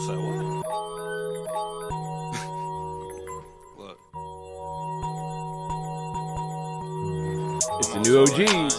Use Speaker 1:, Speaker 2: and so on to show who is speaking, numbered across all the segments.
Speaker 1: say what? Look.
Speaker 2: It's the new OGs.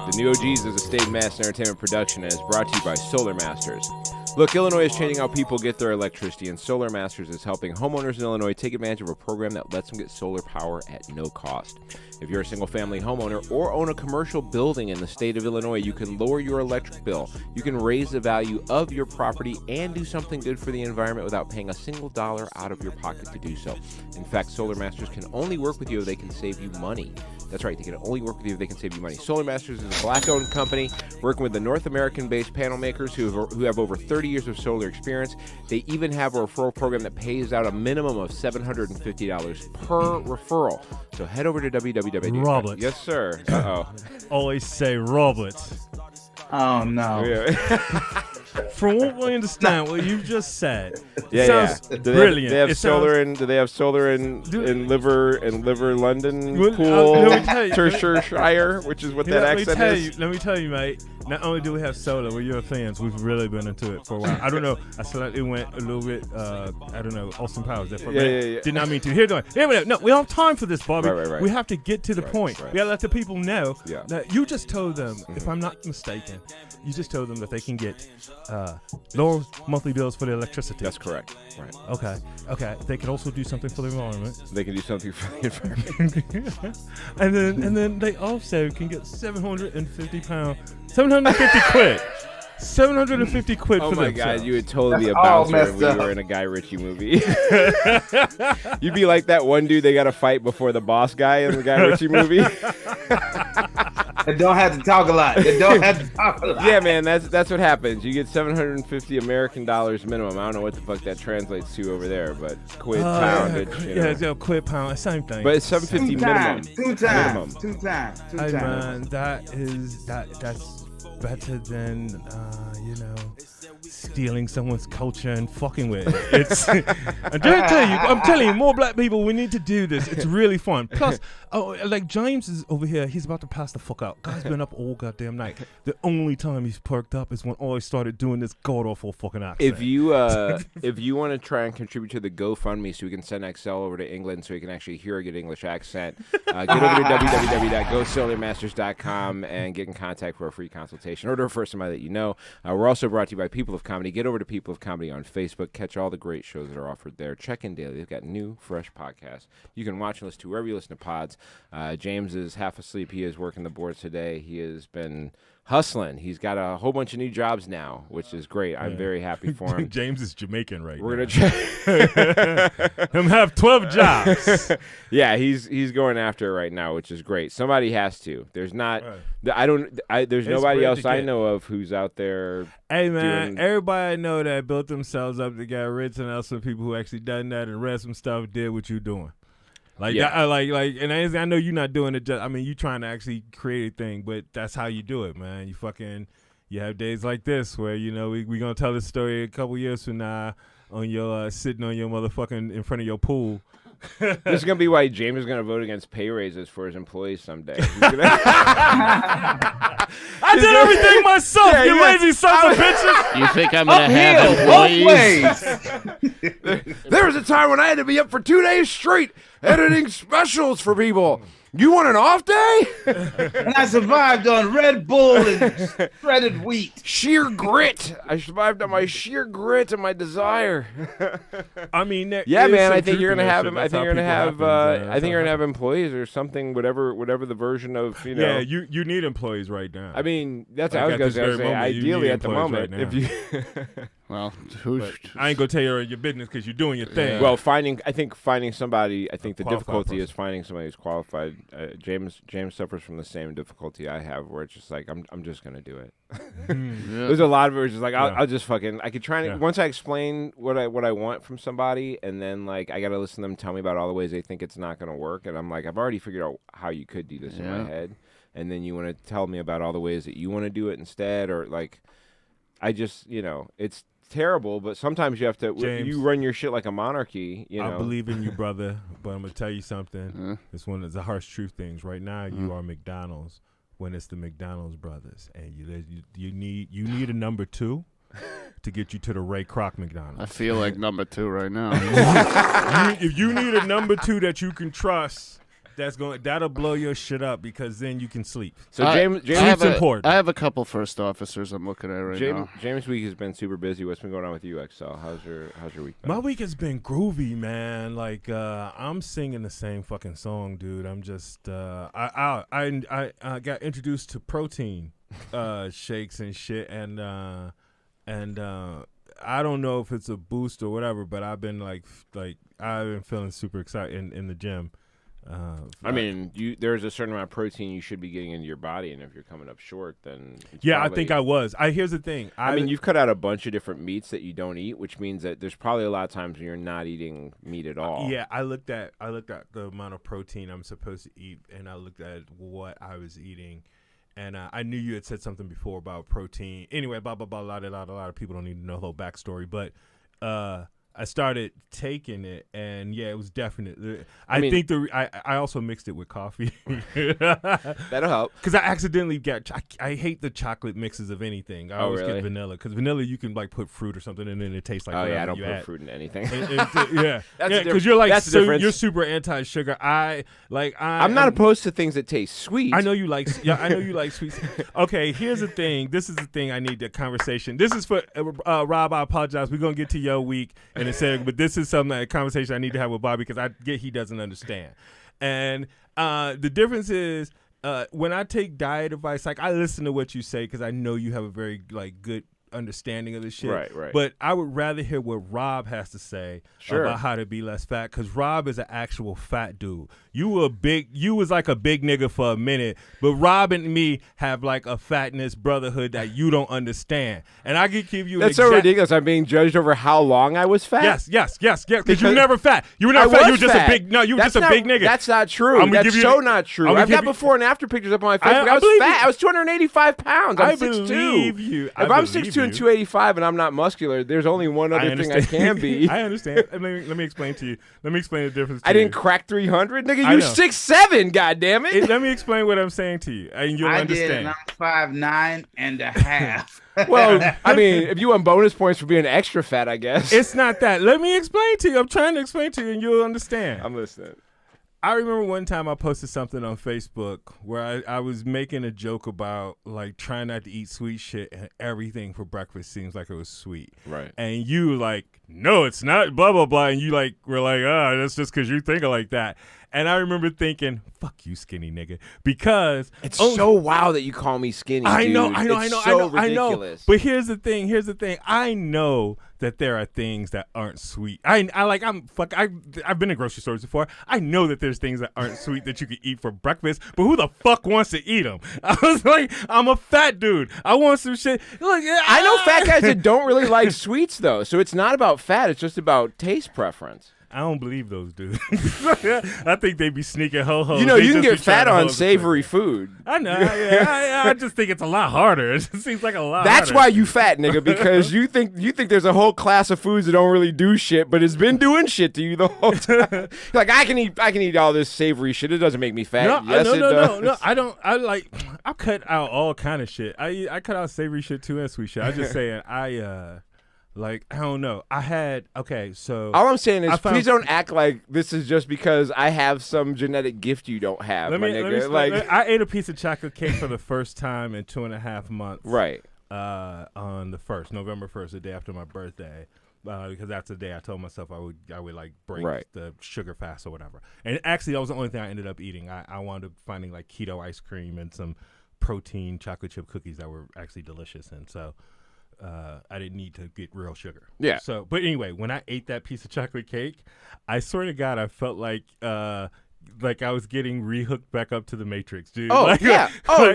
Speaker 2: The new OGs is a state mass entertainment production and is brought to you by Solar Masters. Look, Illinois is changing how people get their electricity, and Solar Masters is helping homeowners in Illinois take advantage of a program that lets them get solar power at no cost. If you're a single-family homeowner or own a commercial building in the state of Illinois, you can lower your electric bill. You can raise the value of your property and do something good for the environment without paying a single dollar out of your pocket to do so. In fact, Solar Masters can only work with you if they can save you money. That's right, they can only work with you if they can save you money. Solar Masters is a black-owned company working with the North American-based panel makers who have over 30 years of solar experience. They even have a referral program that pays out a minimum of $750 per referral. So head over to www.
Speaker 3: Robert.
Speaker 2: Yes, sir. Uh-oh.
Speaker 3: Always say Robert.
Speaker 4: Oh, no.
Speaker 2: Yeah.
Speaker 3: From what we understand, what you just said,
Speaker 2: sounds
Speaker 3: brilliant.
Speaker 2: They have solar in. Do they have solar in Liver London Pool, Tertiary, which is what that accent is?
Speaker 3: Let me tell you, mate. Not only do we have solar, we're your fans. We've really been into it for a while. I don't know. I slightly went a little bit. I don't know. Austin Powers. Yeah. Did not mean to. Here, no, we don't have time for this, Bobby.
Speaker 2: Right.
Speaker 3: We have to get to the point.
Speaker 2: Right.
Speaker 3: We gotta let the people know that you just told them.
Speaker 2: Mm-hmm.
Speaker 3: If I'm not mistaken, you just told them that they can get lower monthly bills for their electricity.
Speaker 2: That's correct. Right.
Speaker 3: Okay. They could also do something for the environment.
Speaker 2: They can do something for the environment.
Speaker 3: and then they also can get £750 quid. 750 quid
Speaker 2: oh
Speaker 3: for
Speaker 2: my
Speaker 3: themselves.
Speaker 2: God, you would totally be a bouncer if we were in a Guy Ritchie movie. You'd be like that one dude they got to fight before the boss guy in the Guy Ritchie movie.
Speaker 4: They don't have to talk a lot.
Speaker 2: Yeah, man, that's what happens. You get $750 American dollars minimum. I don't know what the fuck that translates to over there, but quid, pound.
Speaker 3: Quid, pound, same thing.
Speaker 2: But it's $750 minimum.
Speaker 4: Two times.
Speaker 3: Hey, man, that's better than stealing someone's culture and fucking with it. It's I'm telling you, more black people, we need to do this. It's really fun. Plus, like James is over here, he's about to pass the fuck out. Guy's been up all goddamn night. The only time he's perked up is when I started doing this god awful fucking accent.
Speaker 2: If you want to try and contribute to the GoFundMe so we can send XL over to England so he can actually hear a good English accent, get over to www.gosolarmasters.com and get in contact for a free consultation or to refer somebody that you know. We're also brought to you by People of Comedy. Get over to People of Comedy on Facebook. Catch all the great shows that are offered there. Check in daily. They've got new, fresh podcasts. You can watch and listen to wherever you listen to pods. James is half asleep. He is working the boards today. He has been hustling. He's got a whole bunch of new jobs now, which is great. I'm very happy for him.
Speaker 3: James is Jamaican right
Speaker 2: We're
Speaker 3: now.
Speaker 2: gonna
Speaker 3: Him have 12 jobs.
Speaker 2: Yeah, he's going after it right now, which is great. Somebody has to. There's not. There's nobody else I know of who's out there.
Speaker 3: Hey man, everybody I know that built themselves up to get rich, and also people who actually done that and read some stuff did what you doing. And I know you're not doing it. You trying to actually create a thing, but that's how you do it, man. You have days like this where we gonna tell this story a couple years from now on your sitting on your motherfucking in front of your pool.
Speaker 2: This is gonna be why James is gonna vote against pay raises for his employees someday.
Speaker 3: I did everything myself, you lazy sons of bitches.
Speaker 5: You think I'm gonna have employees?
Speaker 2: There was a time when I had to be up for 2 days straight editing specials for people. You want an off day?
Speaker 4: And I survived on Red Bull and shredded wheat.
Speaker 2: Sheer grit. I survived on my sheer grit and my desire.
Speaker 3: I mean,
Speaker 2: yeah, man. I think you're gonna have him. I think you're gonna have. I think you're gonna have employees or something. Whatever the version of
Speaker 3: Yeah, you need employees right now.
Speaker 2: I mean, that's what I was gonna say. Ideally, at the moment,
Speaker 3: right
Speaker 2: if you.
Speaker 5: Well,
Speaker 3: I ain't gonna tell you your business because you're doing your thing.
Speaker 2: Well, I think finding somebody. I think the difficulty is finding somebody who's qualified. James suffers from the same difficulty I have, where it's just like I'm just gonna do it. There's a lot of it where it's just like I'll just fucking. I could try and once I explain what I want from somebody, and then like I gotta listen to them tell me about all the ways they think it's not gonna work, and I'm like I've already figured out how you could do this in my head, and then you want to tell me about all the ways that you want to do it instead, or like I just it's terrible, but sometimes you have to.
Speaker 3: James,
Speaker 2: you run your shit like a monarchy. I
Speaker 3: believe in you, brother, but I'm gonna tell you something. It's one of the harsh truth things. Right now, you are McDonald's when it's the McDonald's brothers, and you need a number two to get you to the Ray Kroc McDonald's.
Speaker 5: I feel like number 2 right now.
Speaker 3: If you need a number 2 that you can trust, that'll blow your shit up because then you can sleep.
Speaker 2: So James
Speaker 3: important.
Speaker 5: I have a couple first officers I'm looking at right now.
Speaker 2: James' week has been super busy. What's been going on with you, XL? How's your week been?
Speaker 3: My week has been groovy, man. Like I'm singing the same fucking song, dude. I'm just I got introduced to protein shakes and shit, and I don't know if it's a boost or whatever, but I've been like I've been feeling super excited in the gym.
Speaker 2: I mean, there's a certain amount of protein you should be getting into your body, and if you're coming up short, then
Speaker 3: I think I was. Here's the thing.
Speaker 2: I mean, you've cut out a bunch of different meats that you don't eat, which means that there's probably a lot of times when you're not eating meat at all.
Speaker 3: Yeah, I looked at the amount of protein I'm supposed to eat, and I looked at what I was eating, and I knew you had said something before about protein. Anyway, blah blah blah. A lot of people don't need to know the whole backstory, but I started taking it, and yeah, it was definitely. I also mixed it with coffee.
Speaker 2: That'll help.
Speaker 3: Because I accidentally I hate the chocolate mixes of anything. I always get vanilla, because vanilla you can like put fruit or something, and then it tastes like.
Speaker 2: Oh yeah, I don't
Speaker 3: put
Speaker 2: fruit in anything.
Speaker 3: Yeah, because you're like
Speaker 2: that's the difference.
Speaker 3: You're super anti-sugar.
Speaker 2: I'm not opposed to things that taste sweet.
Speaker 3: I know you like. Yeah, I know you like sweets. Okay, here's the thing. This is the thing I need the conversation. This is for Rob. I apologize. We're gonna get to your week. And it said, but this is a conversation I need to have with Bobby because I get he doesn't understand. And the difference is when I take diet advice, like I listen to what you say because I know you have a very good understanding of this shit.
Speaker 2: Right.
Speaker 3: But I would rather hear what Rob has to say about how to be less fat, because Rob is an actual fat dude. You was like a big nigga for a minute, but Rob and me have like a fatness brotherhood that you don't understand. And I could give you
Speaker 2: That's so ridiculous. I'm being judged over how long I was fat?
Speaker 3: Yes. Because you were never fat. You were never fat. You were just
Speaker 2: fat.
Speaker 3: you were just a big nigga.
Speaker 2: That's not true. That's so not true. I've got before and after pictures up on my Facebook. I was fat. I was 285 pounds. I'm 6'2".
Speaker 3: Believe you.
Speaker 2: If I'm 6'2" and 285 and I'm not muscular, there's only one other thing I can be.
Speaker 3: I understand. Let me explain to you. Let me explain the difference to you.
Speaker 2: I didn't crack 300, nigga. You 6'7", goddammit.
Speaker 3: Let me explain what I'm saying to you, and you'll understand.
Speaker 4: Did, and I'm 5'9.5".
Speaker 2: Well, I mean, if you want bonus points for being extra fat, I guess.
Speaker 3: It's not that. Let me explain to you. I'm trying to explain to you, and you'll understand.
Speaker 2: I'm listening.
Speaker 3: I remember one time I posted something on Facebook where I was making a joke about like trying not to eat sweet shit, and everything for breakfast seems like it was sweet.
Speaker 2: Right.
Speaker 3: And you like, no, it's not, blah, blah, blah. And you like were like, that's just because you think like that. And I remember thinking, fuck you, skinny nigga, because
Speaker 2: it's so wild that you call me skinny.
Speaker 3: I know.
Speaker 2: Ridiculous.
Speaker 3: But here's the thing. I know that there are things that aren't sweet. I've been in grocery stores before. I know that there's things that aren't sweet that you can eat for breakfast. But who the fuck wants to eat them? I was like, I'm a fat dude. I want some shit. Look,
Speaker 2: I know fat guys that don't really like sweets though. So it's not about fat. It's just about taste preference.
Speaker 3: I don't believe those dudes. I think they be sneaking ho-hos.
Speaker 2: You know, you can get fat on savory food.
Speaker 3: I know. I just think it's a lot harder. It just seems like a lot
Speaker 2: That's
Speaker 3: harder.
Speaker 2: why you fat, nigga, because you think there's a whole class of foods that don't really do shit, but it's been doing shit to you the whole time. Like, I can eat all this savory shit. It doesn't make me fat.
Speaker 3: No, I don't. I cut out all kind of shit. I cut out savory shit too and sweet shit. I'm just saying, I don't know. So
Speaker 2: all I'm saying is, please don't act like this is just because I have some genetic gift you don't have, nigga.
Speaker 3: I ate a piece of chocolate cake for the first time in 2.5 months.
Speaker 2: Right.
Speaker 3: On the 1st, November 1st, the day after my birthday. Because that's the day I told myself I would like break the sugar fast or whatever. And actually, that was the only thing I ended up eating. I wound up finding like keto ice cream and some protein chocolate chip cookies that were actually delicious. And so I didn't need to get real sugar.
Speaker 2: Yeah.
Speaker 3: So, but anyway, when I ate that piece of chocolate cake, I swear to God, I felt like I was getting rehooked back up to the Matrix, dude.
Speaker 2: Oh, yeah.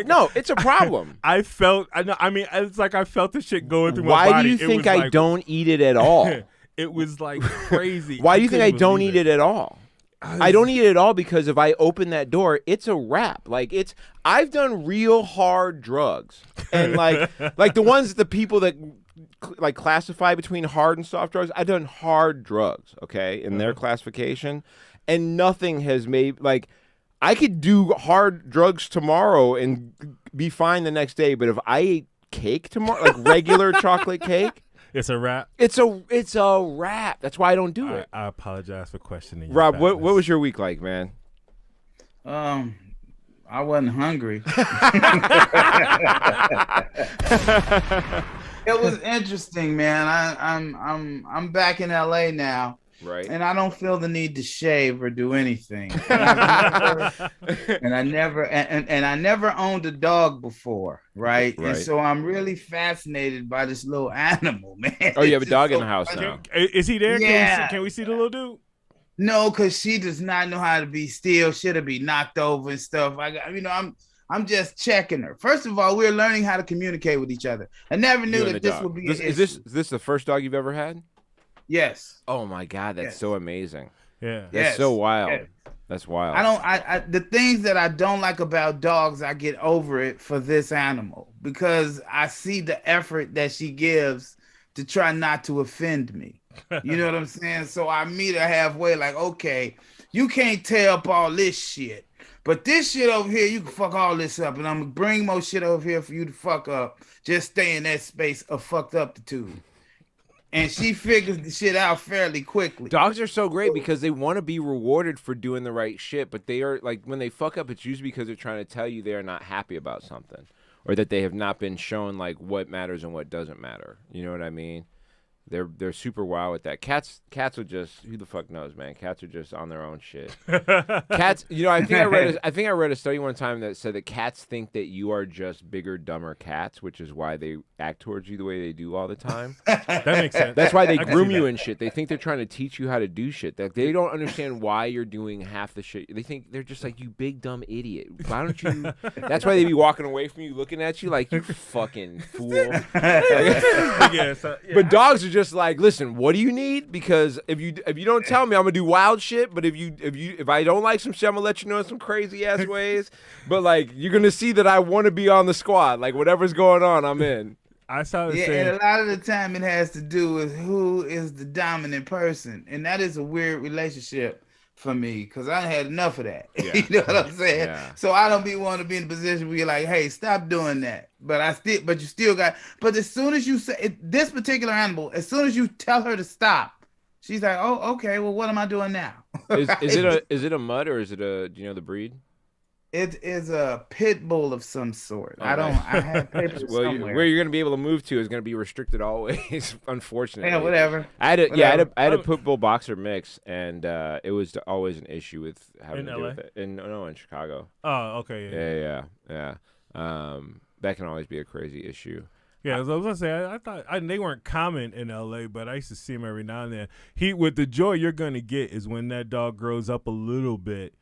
Speaker 2: No, it's a problem.
Speaker 3: It's like I felt the shit going through my body.
Speaker 2: Why do you think I don't eat it at all?
Speaker 3: It was like crazy.
Speaker 2: Why do you think I don't eat it at all? I don't eat it at all because if I open that door, it's a wrap. I've done real hard drugs, and like the people that like classify between hard and soft drugs. I've done hard drugs, okay, in their classification, and nothing has made I could do hard drugs tomorrow and be fine the next day, but if I ate cake tomorrow, like regular chocolate cake.
Speaker 3: It's a wrap.
Speaker 2: It's a wrap. That's why I don't do it.
Speaker 3: I apologize for questioning you.
Speaker 2: Rob, what was your week like, man?
Speaker 4: I wasn't hungry. It was interesting, man. I'm back in LA now.
Speaker 2: Right.
Speaker 4: And I don't feel the need to shave or do anything. And I never owned a dog before, right? And so I'm really fascinated by this little animal, man.
Speaker 2: Oh, you have a dog in the house now.
Speaker 3: Is he there?
Speaker 4: Yeah.
Speaker 3: Can we see the little dude?
Speaker 4: No, because she does not know how to be still. She'll be knocked over and stuff. I'm just checking her. First of all, we're learning how to communicate with each other. I never knew that this would be an issue.
Speaker 2: Is this the first dog you've ever had?
Speaker 4: Yes.
Speaker 2: Oh my God, that's so amazing.
Speaker 3: Yeah.
Speaker 2: That's so wild. Yes. That's wild.
Speaker 4: The things that I don't like about dogs, I get over it for this animal because I see the effort that she gives to try not to offend me. You know what I'm saying? So I meet her halfway, like, okay, you can't tear up all this shit, but this shit over here, you can fuck all this up, and I'm gonna bring more shit over here for you to fuck up. Just stay in that space of fucked up the two. And she figures the shit out fairly quickly.
Speaker 2: Dogs are so great because they want to be rewarded for doing the right shit, but they are like when they fuck up, it's usually because they're trying to tell you they're not happy about something, or that they have not been shown like what matters and what doesn't matter. You know what I mean? They're super wild with that. Cats are just, who the fuck knows, man. Cats are just on their own shit. Cats, I think I read a study one time that said that cats think that you are just bigger, dumber cats, which is why they act towards you the way they do all the time.
Speaker 3: That makes sense.
Speaker 2: That's why they groom you and shit. They think they're trying to teach you how to do shit. That they don't understand why you're doing half the shit. They think they're just like, you big dumb idiot. Why don't you? That's why they be walking away from you, looking at you like, you fucking fool. But dogs are just like, listen, what do you need? Because if you don't tell me, I'm gonna do wild shit. But if I don't like some shit, I'm gonna let you know in some crazy ass ways. But like, you're gonna see that I want to be on the squad. Like whatever's going on, I'm in.
Speaker 3: I saw it.
Speaker 4: And a lot of the time it has to do with who is the dominant person, and that is a weird relationship for me because I had enough of that.
Speaker 2: Yeah.
Speaker 4: You know what I'm saying?
Speaker 2: Yeah.
Speaker 4: So I don't want to be in a position where you're like, hey, stop doing that. But you still got. But as soon as you say this particular animal, as soon as you tell her to stop, she's like, oh, okay. Well, what am I doing now?
Speaker 2: Is it a mutt or is it a? Do you know the breed?
Speaker 4: It is a pit bull of some sort.
Speaker 2: Oh,
Speaker 4: I have papers somewhere.
Speaker 2: Where you're going to be able to move to is going to be restricted always, unfortunately.
Speaker 4: Yeah, whatever.
Speaker 2: I had a pit bull boxer mix, and it was always an issue with having to do with it. In Chicago.
Speaker 3: Oh, okay.
Speaker 2: Yeah. That can always be a crazy issue.
Speaker 3: Yeah, as I was gonna say, I thought they weren't common in LA, but I used to see them every now and then. With the joy you're gonna get is when that dog grows up a little bit.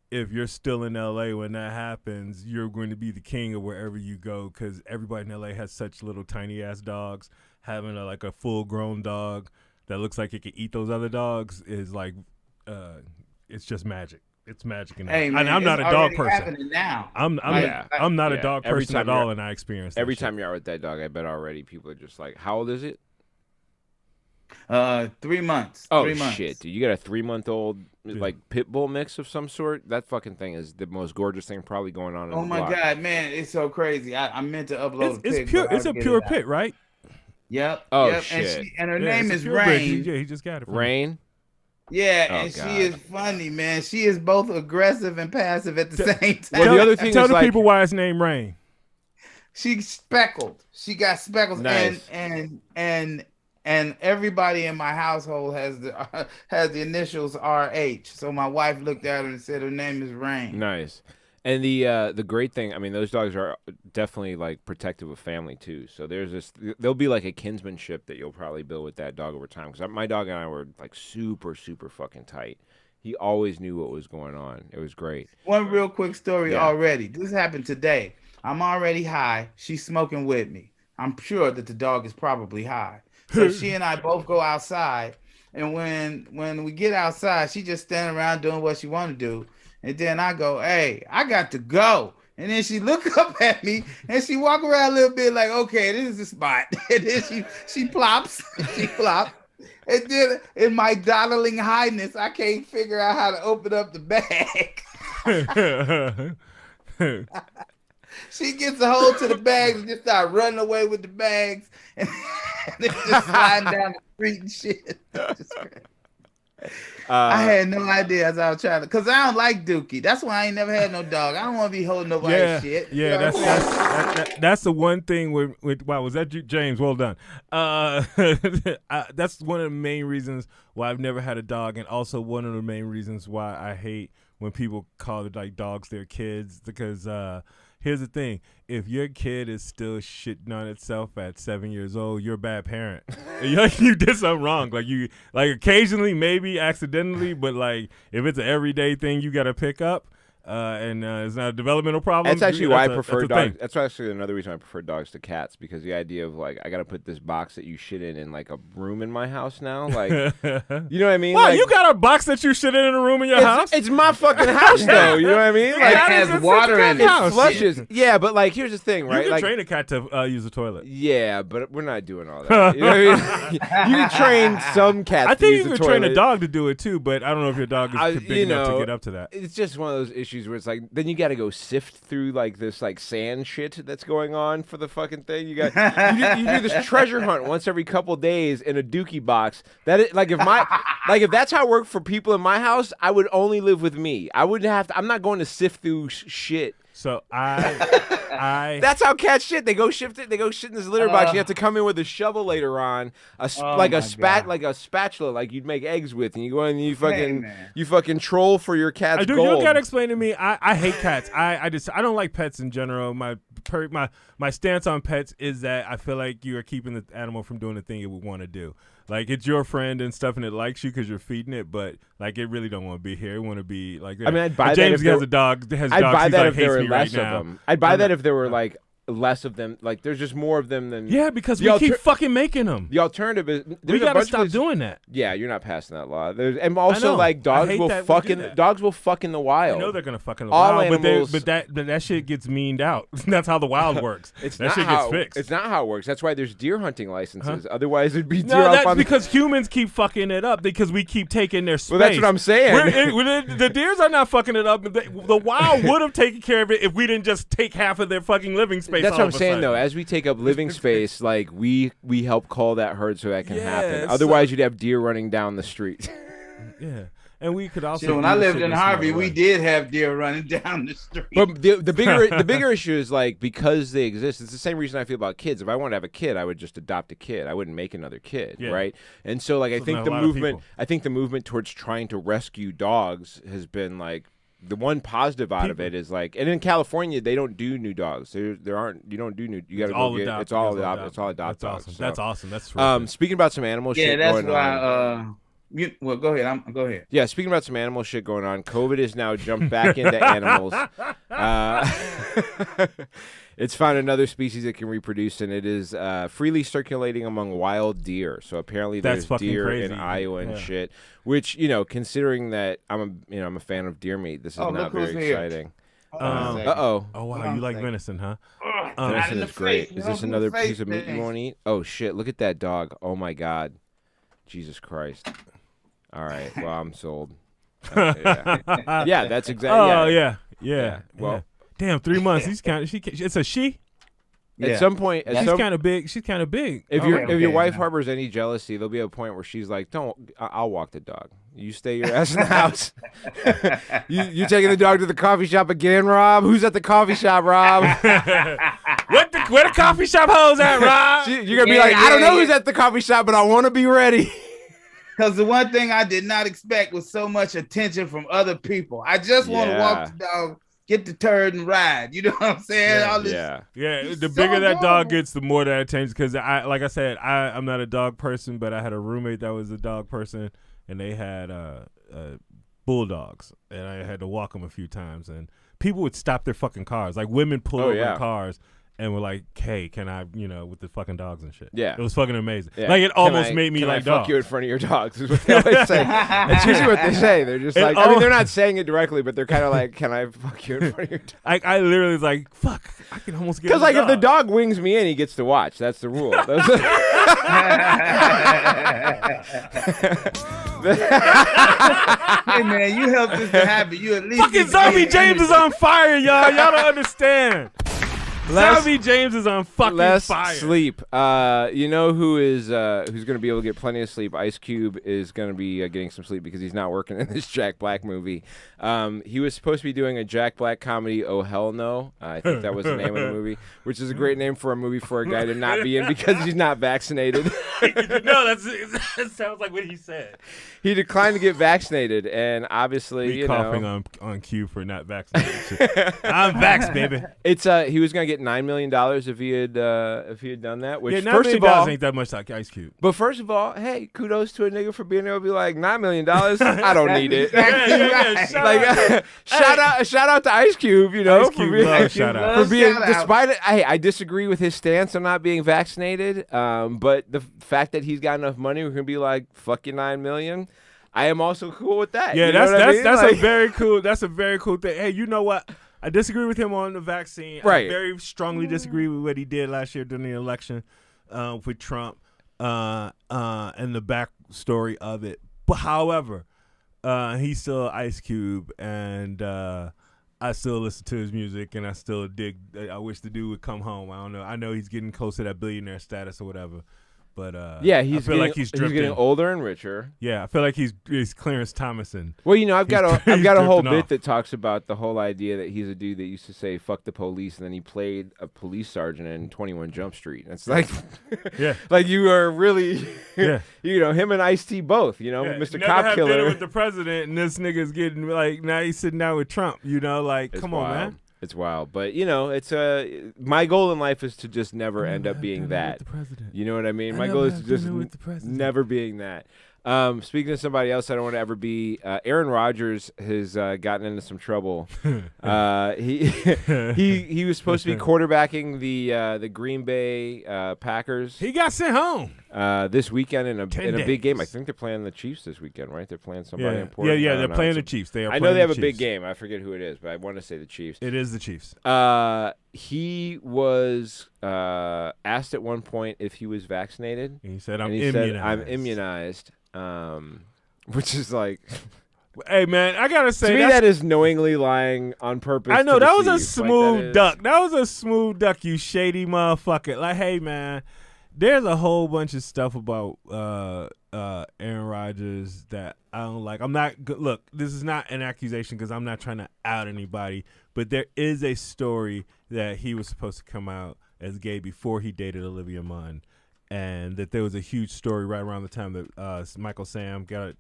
Speaker 3: If you're still in LA when that happens, you're going to be the king of wherever you go because everybody in LA has such little tiny ass dogs. Having a full grown dog that looks like it can eat those other dogs is like, it's just magic. It's magic in that.
Speaker 4: Hey, man,
Speaker 3: I'm not a dog person.
Speaker 4: Now.
Speaker 3: I'm not a dog person at all, and I experience that
Speaker 2: every
Speaker 3: shit.
Speaker 2: time you're out with that dog. I bet already people are just like, how old is it?
Speaker 4: 3 months.
Speaker 2: Oh
Speaker 4: 3 months.
Speaker 2: Shit, dude! You got a 3-month-old like pit bull mix of some sort. That fucking thing is the most gorgeous thing probably going on.
Speaker 4: Oh my god, man, it's so crazy. I meant to upload a pic.
Speaker 3: It's pure. It's a pure pit, right?
Speaker 4: Yep.
Speaker 2: Oh
Speaker 4: yep.
Speaker 2: shit!
Speaker 4: And her name is Rain.
Speaker 3: Breed. He just got it.
Speaker 2: Rain.
Speaker 4: Yeah, and God. She is funny, man. She is both aggressive and passive at the same time.
Speaker 2: Well, the other thing
Speaker 3: tell
Speaker 2: is
Speaker 3: the people why it's named Rain.
Speaker 4: She's speckled. She got speckles,
Speaker 2: nice.
Speaker 4: and everybody in my household has the initials RH. So my wife looked at her and said her name is Rain.
Speaker 2: Nice. And the great thing, I mean, those dogs are definitely like protective of family too. So there'll be like a kinsmanship that you'll probably build with that dog over time. Because my dog and I were like super, super fucking tight. He always knew what was going on. It was great.
Speaker 4: One real quick story already. This happened today. I'm already high. She's smoking with me. I'm sure that the dog is probably high. So she and I both go outside. And when we get outside, she just standing around doing what she want to do. And then I go, hey, I got to go. And then she look up at me and she walk around a little bit like, okay, this is the spot. And then she plops. She plops. And then in my dawdling highness, I can't figure out how to open up the bag. She gets a hold to the bags and just start running away with the bags, and they're just sliding down the street and shit. I had no idea as I was trying to, cause I don't like Dookie. That's why I ain't never had no dog. I don't want to be holding nobody's shit.
Speaker 3: Yeah, that's the one thing with wow, was that you, James? Well done. That's one of the main reasons why I've never had a dog, and also one of the main reasons why I hate when people call it like dogs their kids, because here's the thing: if your kid is still shitting on itself at 7 years old, you're a bad parent. You did something wrong. Like occasionally, maybe accidentally, but like if it's an everyday thing, you got to pick up. And it's not a developmental problem.
Speaker 2: That's actually why I prefer dogs. That's actually another reason I prefer dogs to cats, because the idea of like I got to put this box that you shit in like a room in my house now, like you know what I mean?
Speaker 3: Wow,
Speaker 2: like,
Speaker 3: you got a box that you shit in a room in your house?
Speaker 2: It's my fucking house though. You know what I mean? Like,
Speaker 4: it has water in it.
Speaker 2: It flushes. Yeah, but like here's the thing, right?
Speaker 3: You can
Speaker 2: like,
Speaker 3: train a cat to use a toilet.
Speaker 2: Yeah, but we're not doing all that. You know what I mean? You can train some cats.
Speaker 3: I think
Speaker 2: to use
Speaker 3: you
Speaker 2: the
Speaker 3: can train
Speaker 2: toilet.
Speaker 3: a dog to do it too, but I don't know if your dog is big enough to get up to that.
Speaker 2: It's just one of those issues where it's like then you got to go sift through like this like sand shit that's going on for the fucking thing. You got you do this treasure hunt once every couple days in a Dookie box. That is, like if that's how it worked for people in my house, I would only live with me. I wouldn't have to. I'm not going to sift through shit.
Speaker 3: So I
Speaker 2: that's how cats shit. They go shift it. They go shit in this litter box. You have to come in with a shovel later on, like a spatula, like you'd make eggs with, and you go in and you fucking troll for your cat's gold.
Speaker 3: You gotta explain to me. I hate cats. I don't like pets in general. My stance on pets is that I feel like you are keeping the animal from doing the thing it would want to do. Like it's your friend and stuff, and it likes you because you're feeding it, but like it really don't want to be here. It want to be like.
Speaker 2: I mean, I'd buy
Speaker 3: James
Speaker 2: that if
Speaker 3: has a dog.
Speaker 2: I'd buy that if there were less
Speaker 3: of
Speaker 2: them. I'd buy that if there were like less of them. Like there's just more of them than.
Speaker 3: Yeah, because we keep fucking making them.
Speaker 2: The alternative is
Speaker 3: we gotta stop doing that.
Speaker 2: Yeah, you're not passing that law. And also like dogs will fuck in the wild.
Speaker 3: I know they're gonna fuck in the
Speaker 2: All
Speaker 3: wild,
Speaker 2: animals,
Speaker 3: but that shit gets meaned out. That's how the wild works. That shit gets fixed.
Speaker 2: It's not how it works. That's why there's deer hunting licenses. Otherwise, it'd be deer.
Speaker 3: No, that's because humans keep fucking it up because we keep taking their space.
Speaker 2: Well, that's what I'm saying.
Speaker 3: The deers are not fucking it up. The wild would have taken care of it if we didn't just take half of their fucking living space.
Speaker 2: That's what I'm saying, though. As we take up living space, like we help call that herd so that can happen. Otherwise, you'd have deer running down the street.
Speaker 3: Yeah. And we could also.
Speaker 4: When I lived in Harvey, we did have deer running down the street.
Speaker 2: But the bigger issue is like because they exist. It's the same reason I feel about kids. If I wanted to have a kid, I would just adopt a kid. I wouldn't make another kid, right? And so like I think the movement towards trying to rescue dogs has been like. The one positive out of it is like, and in California they don't do new dogs. There aren't. You don't do new. You got to go get. It's all adopt dogs.
Speaker 3: Awesome. So, that's awesome. That's
Speaker 2: speaking about some animal shit going on.
Speaker 4: Go ahead. Go ahead.
Speaker 2: Yeah, speaking about some animal shit going on, COVID has now jumped back into animals. It's found another species that can reproduce, and it is freely circulating among wild deer. So apparently, there's deer
Speaker 3: crazy.
Speaker 2: in Iowa and shit. Which considering that I'm a fan of deer meat, this is not very exciting.
Speaker 3: Oh wow, you like venison, huh?
Speaker 2: Venison is great. Is this another piece of meat you want to eat? Oh shit! Look at that dog. Oh my god, Jesus Christ! All right, well I'm sold. Yeah, that's exactly.
Speaker 3: Oh yeah.
Speaker 2: Well.
Speaker 3: Damn, 3 months. It's a she.
Speaker 2: At some point,
Speaker 3: she's kind of big. She's kind of big.
Speaker 2: If your wife harbors any jealousy, there'll be a point where she's like, I'll walk the dog. You stay your ass in the house. you taking the dog to the coffee shop again, Rob? Who's at the coffee shop, Rob?
Speaker 3: Where the coffee shop hoes at, Rob?
Speaker 2: You're gonna be like, I don't know who's at the coffee shop, but I want to be ready.
Speaker 4: Because the one thing I did not expect was so much attention from other people. I just want to walk the dog. Get the turd and ride. You know what I'm saying?
Speaker 2: Yeah.
Speaker 3: The bigger that dog gets, the more that it changes. Because like I said, I'm not a dog person, but I had a roommate that was a dog person, and they had bulldogs, and I had to walk them a few times, and people would stop their fucking cars. Like women pull over in cars and were like, "Hey, can I, with the fucking dogs and shit?" Yeah, it was fucking amazing. Yeah. Like it almost made me like dogs.
Speaker 2: Fuck you in front of your dogs is what they always say. That's usually what they say. They're just like, I mean, they're not saying it directly, but they're kind of like, "Can I fuck you in front of your dog?"
Speaker 3: I literally was like, "Fuck, I can almost get."
Speaker 2: Because like if the dog wings me in, he gets to watch. That's the rule. Hey
Speaker 4: man, you helped this to happen. You at least
Speaker 3: fucking Zombie James is on fire, y'all. Y'all don't understand. Salvi James is on fucking
Speaker 2: less
Speaker 3: fire.
Speaker 2: sleep. You know who's going to be able to get plenty of sleep? Ice Cube is going to be getting some sleep because he's not working in this Jack Black movie. He was supposed to be doing a Jack Black comedy, Oh Hell No. I think that was the name of the movie, which is a great name for a movie for a guy to not be in because he's not vaccinated.
Speaker 3: No, that sounds like what he said.
Speaker 2: He declined to get vaccinated, and obviously,
Speaker 3: coughing on cue for not vaccinated. I'm vaxxed, baby.
Speaker 2: It's he was going to get $9 million if he had done that. Which
Speaker 3: $9
Speaker 2: first of
Speaker 3: million
Speaker 2: all
Speaker 3: ain't that much like Ice Cube.
Speaker 2: But first of all, hey, kudos to a nigga for being able to be like $9 million. I don't need it. Shout out to Ice Cube.
Speaker 3: Ice Cube
Speaker 2: for being despite it. I disagree with his stance on not being vaccinated. But the fact that he's got enough money, we're gonna be like, fuck you, $9 million. I am also cool with that.
Speaker 3: Yeah,
Speaker 2: you know
Speaker 3: that's
Speaker 2: like,
Speaker 3: a very cool. That's a very cool thing. Hey, you know what? I disagree with him on the vaccine.
Speaker 2: Right.
Speaker 3: I very strongly disagree with what he did last year during the election with Trump and the backstory of it. But however, he's still Ice Cube, and I still listen to his music, and I still dig. I wish the dude would come home. I don't know. I know he's getting close to that billionaire status or whatever. But
Speaker 2: yeah,
Speaker 3: I feel like he's
Speaker 2: getting older and richer.
Speaker 3: Yeah, I feel like he's Clarence Thomason.
Speaker 2: Well, you know, I've got a whole bit that talks about the whole idea that he's a dude that used to say "fuck the police," and then he played a police sergeant in 21 Jump Street. It's like,
Speaker 3: yeah,
Speaker 2: like you are really,
Speaker 3: yeah,
Speaker 2: you know, him and Ice-T both. You know,
Speaker 3: yeah.
Speaker 2: Mr.
Speaker 3: Never
Speaker 2: Cop
Speaker 3: have
Speaker 2: Killer
Speaker 3: dinner with the president, and this nigga's getting like now he's sitting down with Trump. You know, like
Speaker 2: it's
Speaker 3: come
Speaker 2: wild.
Speaker 3: on, man.
Speaker 2: It's wild, but you know, it's my goal in life is to just never end up being that. You know what I mean? My goal is to just never being that. Speaking of somebody else I don't want to ever be, Aaron Rodgers has gotten into some trouble. He was supposed to be quarterbacking the Green Bay Packers.
Speaker 3: He got sent home
Speaker 2: this weekend in a big game. I think they're playing the Chiefs this weekend, right? They're playing somebody important.
Speaker 3: Yeah, they're playing the Chiefs.
Speaker 2: I know they have a big game. I forget who it is, but I want to say the Chiefs.
Speaker 3: It is the Chiefs.
Speaker 2: He was asked at one point if he was vaccinated.
Speaker 3: And he said,
Speaker 2: I'm immunized. Which is like,
Speaker 3: hey man, I gotta say,
Speaker 2: to me that is knowingly lying on purpose.
Speaker 3: I know
Speaker 2: that
Speaker 3: was a smooth duck. That was a smooth duck, you shady motherfucker. Like, hey man, there's a whole bunch of stuff about Aaron Rodgers that I don't like. I'm not look. This is not an accusation because I'm not trying to out anybody, but there is a story that he was supposed to come out as gay before he dated Olivia Munn. And that there was a huge story right around the time that Michael Sam got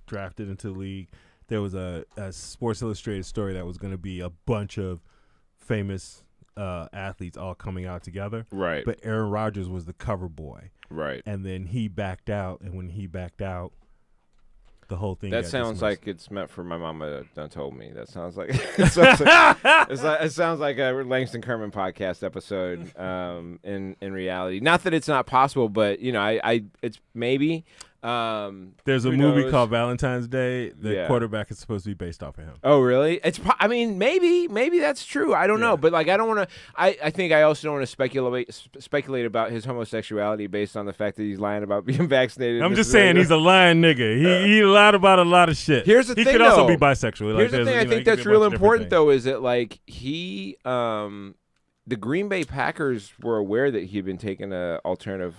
Speaker 3: drafted into the league. There was a Sports Illustrated story that was going to be a bunch of famous athletes all coming out together.
Speaker 2: Right.
Speaker 3: But Aaron Rodgers was the cover boy.
Speaker 2: Right.
Speaker 3: And then he backed out. And when he backed out, the whole thing.
Speaker 2: That sounds like it's meant for my mama done told me. That sounds like it sounds like a Langston Kerman podcast episode. In reality, not that it's not possible, but you know, I it's maybe.
Speaker 3: There's a movie called Valentine's Day. The quarterback is supposed to be based off of him.
Speaker 2: Oh, really? It's. I mean, maybe that's true. I don't know, but like, I don't want to. I think I also don't want to speculate about his homosexuality based on the fact that he's lying about being vaccinated.
Speaker 3: I'm just saying he's a lying nigga. He lied about a lot of shit.
Speaker 2: Here's the thing.
Speaker 3: He could also be bisexual.
Speaker 2: Here's the thing. I think that's real important though. Is that like he, the Green Bay Packers were aware that he had been taking a alternative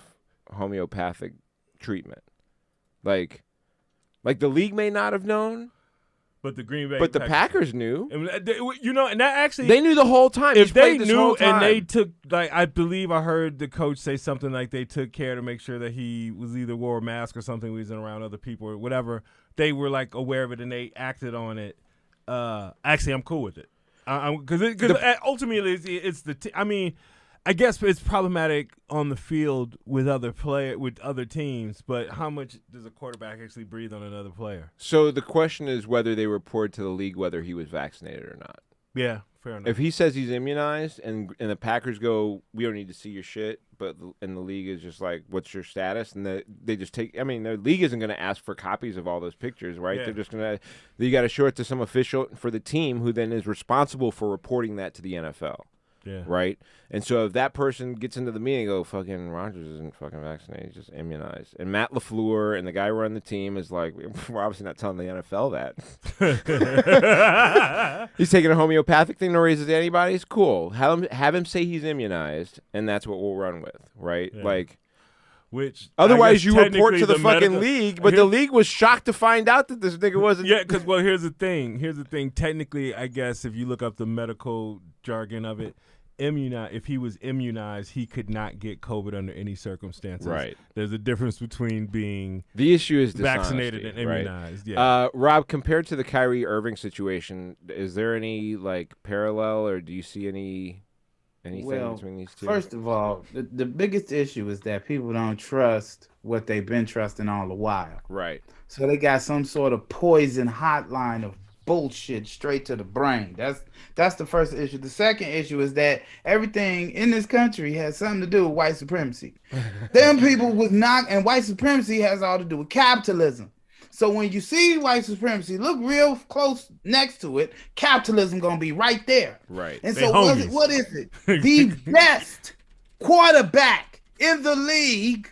Speaker 2: homeopathic treatment. Like the league may not have known,
Speaker 3: but the Green Bay,
Speaker 2: but the Packers knew.
Speaker 3: You know, and that actually
Speaker 2: they knew the whole time.
Speaker 3: If they knew and they took, like, I believe I heard the coach say something like they took care to make sure that he was either wore a mask or something, when he was around other people or whatever. They were like aware of it and they acted on it. Actually, I'm cool with it because ultimately it's I mean. I guess it's problematic on the field with other teams, but how much does a quarterback actually breathe on another player?
Speaker 2: So the question is whether they report to the league whether he was vaccinated or not.
Speaker 3: Yeah, fair enough.
Speaker 2: If he says he's immunized and the Packers go, we don't need to see your shit, and the league is just like, what's your status? And they just take. I mean, the league isn't going to ask for copies of all those pictures, right? Yeah. They're just going to. You got to show it to some official for the team who then is responsible for reporting that to the NFL. right? And so if that person gets into the meeting and go, fucking Rodgers isn't fucking vaccinated, he's just immunized. And Matt LaFleur and the guy running the team is like, we're obviously not telling the NFL that. He's taking a homeopathic thing to raise his antibodies. Cool. Have him say he's immunized, and that's what we'll run with, right?
Speaker 3: Yeah.
Speaker 2: Like,
Speaker 3: which
Speaker 2: otherwise you report to the fucking league, but the league was shocked to find out that this nigga wasn't.
Speaker 3: Yeah, because here's the thing. Technically, I guess if you look up the medical jargon of it, if he was immunized, he could not get COVID under any circumstances.
Speaker 2: Right.
Speaker 3: There's a difference between being
Speaker 2: the issue is
Speaker 3: vaccinated and
Speaker 2: right?
Speaker 3: immunized. Yeah.
Speaker 2: Rob, compared to the Kyrie Irving situation, is there any like parallel, or do you see anything between these two?
Speaker 4: First of all, the biggest issue is that people don't trust what they've been trusting all the while.
Speaker 2: Right.
Speaker 4: So they got some sort of poison hotline of bullshit straight to the brain. That's the first issue. The second issue is that everything in this country has something to do with white supremacy. Them people and white supremacy has all to do with capitalism. So when you see white supremacy, look real close next to it. Capitalism gonna be right there.
Speaker 2: Right.
Speaker 4: And so what is it? The best quarterback in the league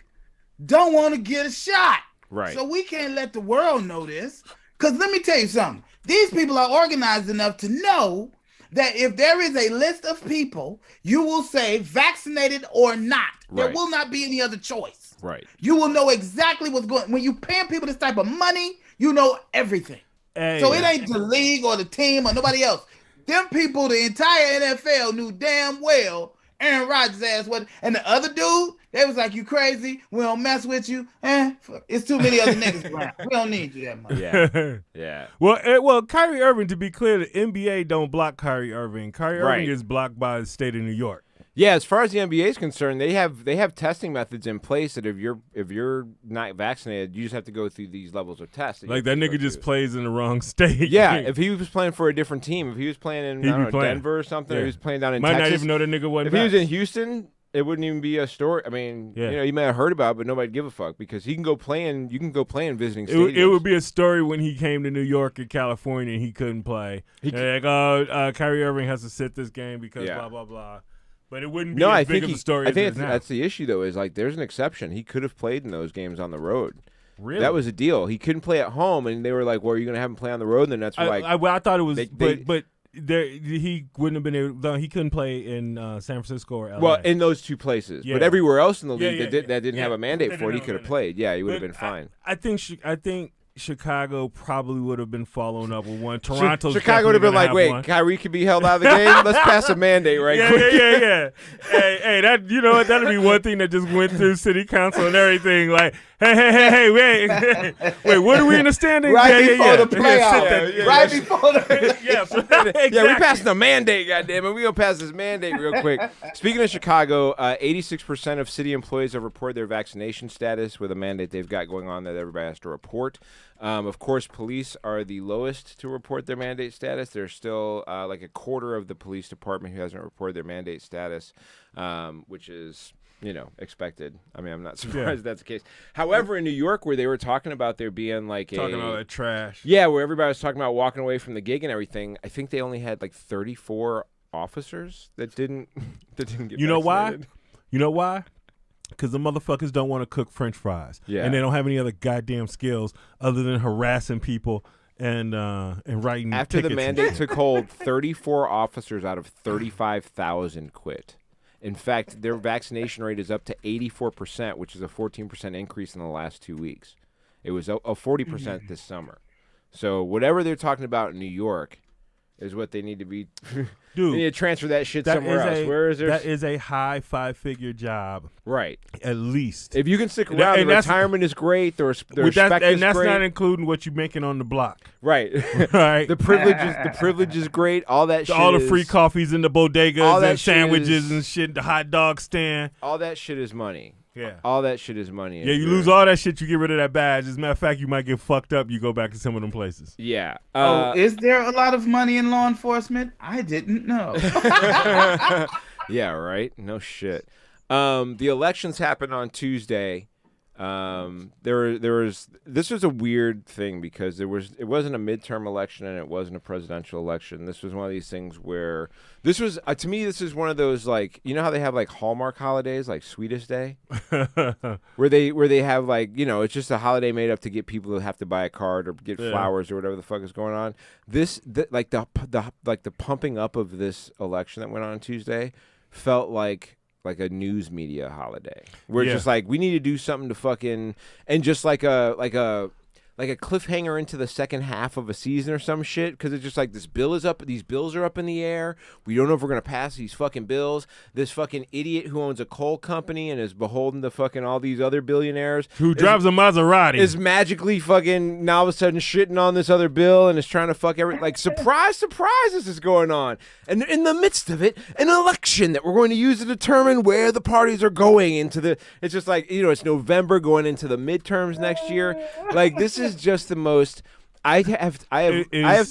Speaker 4: don't want to get a shot.
Speaker 2: Right.
Speaker 4: So we can't let the world know this. Because let me tell you something. These people are organized enough to know that if there is a list of people, you will say vaccinated or not. There
Speaker 2: Right.
Speaker 4: will not be any other choice.
Speaker 2: Right.
Speaker 4: You will know exactly what's going on. When you paying people this type of money, you know everything. So it ain't the league or the team or nobody else. Them people, the entire NFL knew damn well Aaron Rodgers' ass what, and the other dude, they was like, you crazy? We don't mess with you. It's too many other niggas around. We don't need you that much.
Speaker 2: Yeah. Yeah.
Speaker 3: Well, Kyrie Irving, to be clear, the NBA don't block Kyrie Irving. Kyrie
Speaker 2: Right.
Speaker 3: Irving is blocked by the state of New York.
Speaker 2: Yeah, as far as the NBA is concerned, they have testing methods in place that if you're not vaccinated, you just have to go through these levels of tests.
Speaker 3: Like that nigga just plays in the wrong state.
Speaker 2: Yeah, if he was playing for a different team, if he was playing in Denver or something, or he was playing down in
Speaker 3: Might
Speaker 2: Texas.
Speaker 3: not even know that nigga wasn't.
Speaker 2: If he was in Houston, it wouldn't even be a story. I mean, you may have heard about it, but nobody'd give a fuck because he can go playing. You can go play in visiting stadiums.
Speaker 3: It would be a story when he came to New York and California and he couldn't play. Kyrie Irving has to sit this game because blah blah blah. But it wouldn't be as big of a story.
Speaker 2: I think that's the issue, though. Is like there's an exception. He could have played in those games on the road.
Speaker 3: Really?
Speaker 2: That was a deal. He couldn't play at home, and they were like, "Well, are you going to have him play on the road?" And then that's like
Speaker 3: I thought it was, but he wouldn't have been able. He couldn't play in San Francisco or LA.
Speaker 2: Well, in those two places, but everywhere else in the league that didn't have a mandate for it, he could have played. Yeah, he would have been fine.
Speaker 3: I think Chicago probably would have been following up with one. Chicago
Speaker 2: would have been like, wait, Kyrie could be held out of the game? Let's pass a mandate quick.
Speaker 3: Yeah. Hey, that, you know what? That'd be one thing that just went through city council and everything. Like, hey, wait, what are we in the standings?
Speaker 4: Right before the playoff. Right before the
Speaker 3: exactly.
Speaker 2: Yeah, we passed the mandate, goddammit. We gonna pass this mandate real quick. Speaking of Chicago, 86% of city employees have reported their vaccination status with a mandate they've got going on that everybody has to report. Of course, police are the lowest to report their mandate status. There's still like a quarter of the police department who hasn't reported their mandate status, which is, expected. I mean, I'm not surprised that's the case. However, in New York, where they were talking about there being like
Speaker 3: talking all that trash.
Speaker 2: Yeah, where everybody was talking about walking away from the gig and everything, I think they only had like 34 officers that didn't get vaccinated.
Speaker 3: You know why? Because the motherfuckers don't want to cook French fries.
Speaker 2: Yeah.
Speaker 3: And they don't have any other goddamn skills other than harassing people and writing
Speaker 2: After the
Speaker 3: tickets
Speaker 2: mandate took hold, 34 officers out of 35,000 quit. In fact, their vaccination rate is up to 84%, which is a 14% increase in the last 2 weeks. It was a 40% this summer. So whatever they're talking about in New York is what they need to be.
Speaker 3: Dude,
Speaker 2: they need to transfer that shit somewhere else. Where is there?
Speaker 3: That is a high 5-figure job.
Speaker 2: Right.
Speaker 3: At least.
Speaker 2: If you can stick around, the retirement is great. The respect is great.
Speaker 3: And that's not including what you're making on the block.
Speaker 2: Right.
Speaker 3: Right.
Speaker 2: The privilege is great. All that shit.
Speaker 3: All the free coffees in the bodegas and sandwiches
Speaker 2: is,
Speaker 3: and shit, the hot dog stand.
Speaker 2: All that shit is money.
Speaker 3: Yeah.
Speaker 2: All that shit is money.
Speaker 3: Yeah, you lose all that shit, you get rid of that badge. As a matter of fact, you might get fucked up. You go back to some of them places.
Speaker 2: Yeah.
Speaker 4: Is there a lot of money in law enforcement? I didn't know.
Speaker 2: Yeah, right? No shit. The elections happened on Tuesday. This was a weird thing because it wasn't a midterm election and it wasn't a presidential election. This was one of these things where this was to me this is one of those, like, you know how they have like Hallmark holidays like Sweetest Day, where they have, like, you know, it's just a holiday made up to get people to have to buy a card or get flowers or whatever the fuck is going on. Like the pumping up of this election that went on Tuesday felt like a news media holiday. We're just like, we need to do something to fucking, and just like a cliffhanger into the second half of a season or some shit, because it's just like, these bills are up in the air. We don't know if we're going to pass these fucking bills. This fucking idiot who owns a coal company and is beholden to fucking all these other billionaires
Speaker 3: who drives a Maserati
Speaker 2: is magically fucking now all of a sudden shitting on this other bill and is trying to fuck like, surprise, this is going on. And in the midst of it, an election that we're going to use to determine where the parties are going it's just like, you know, it's November going into the midterms next year. Like, this is just the most. I have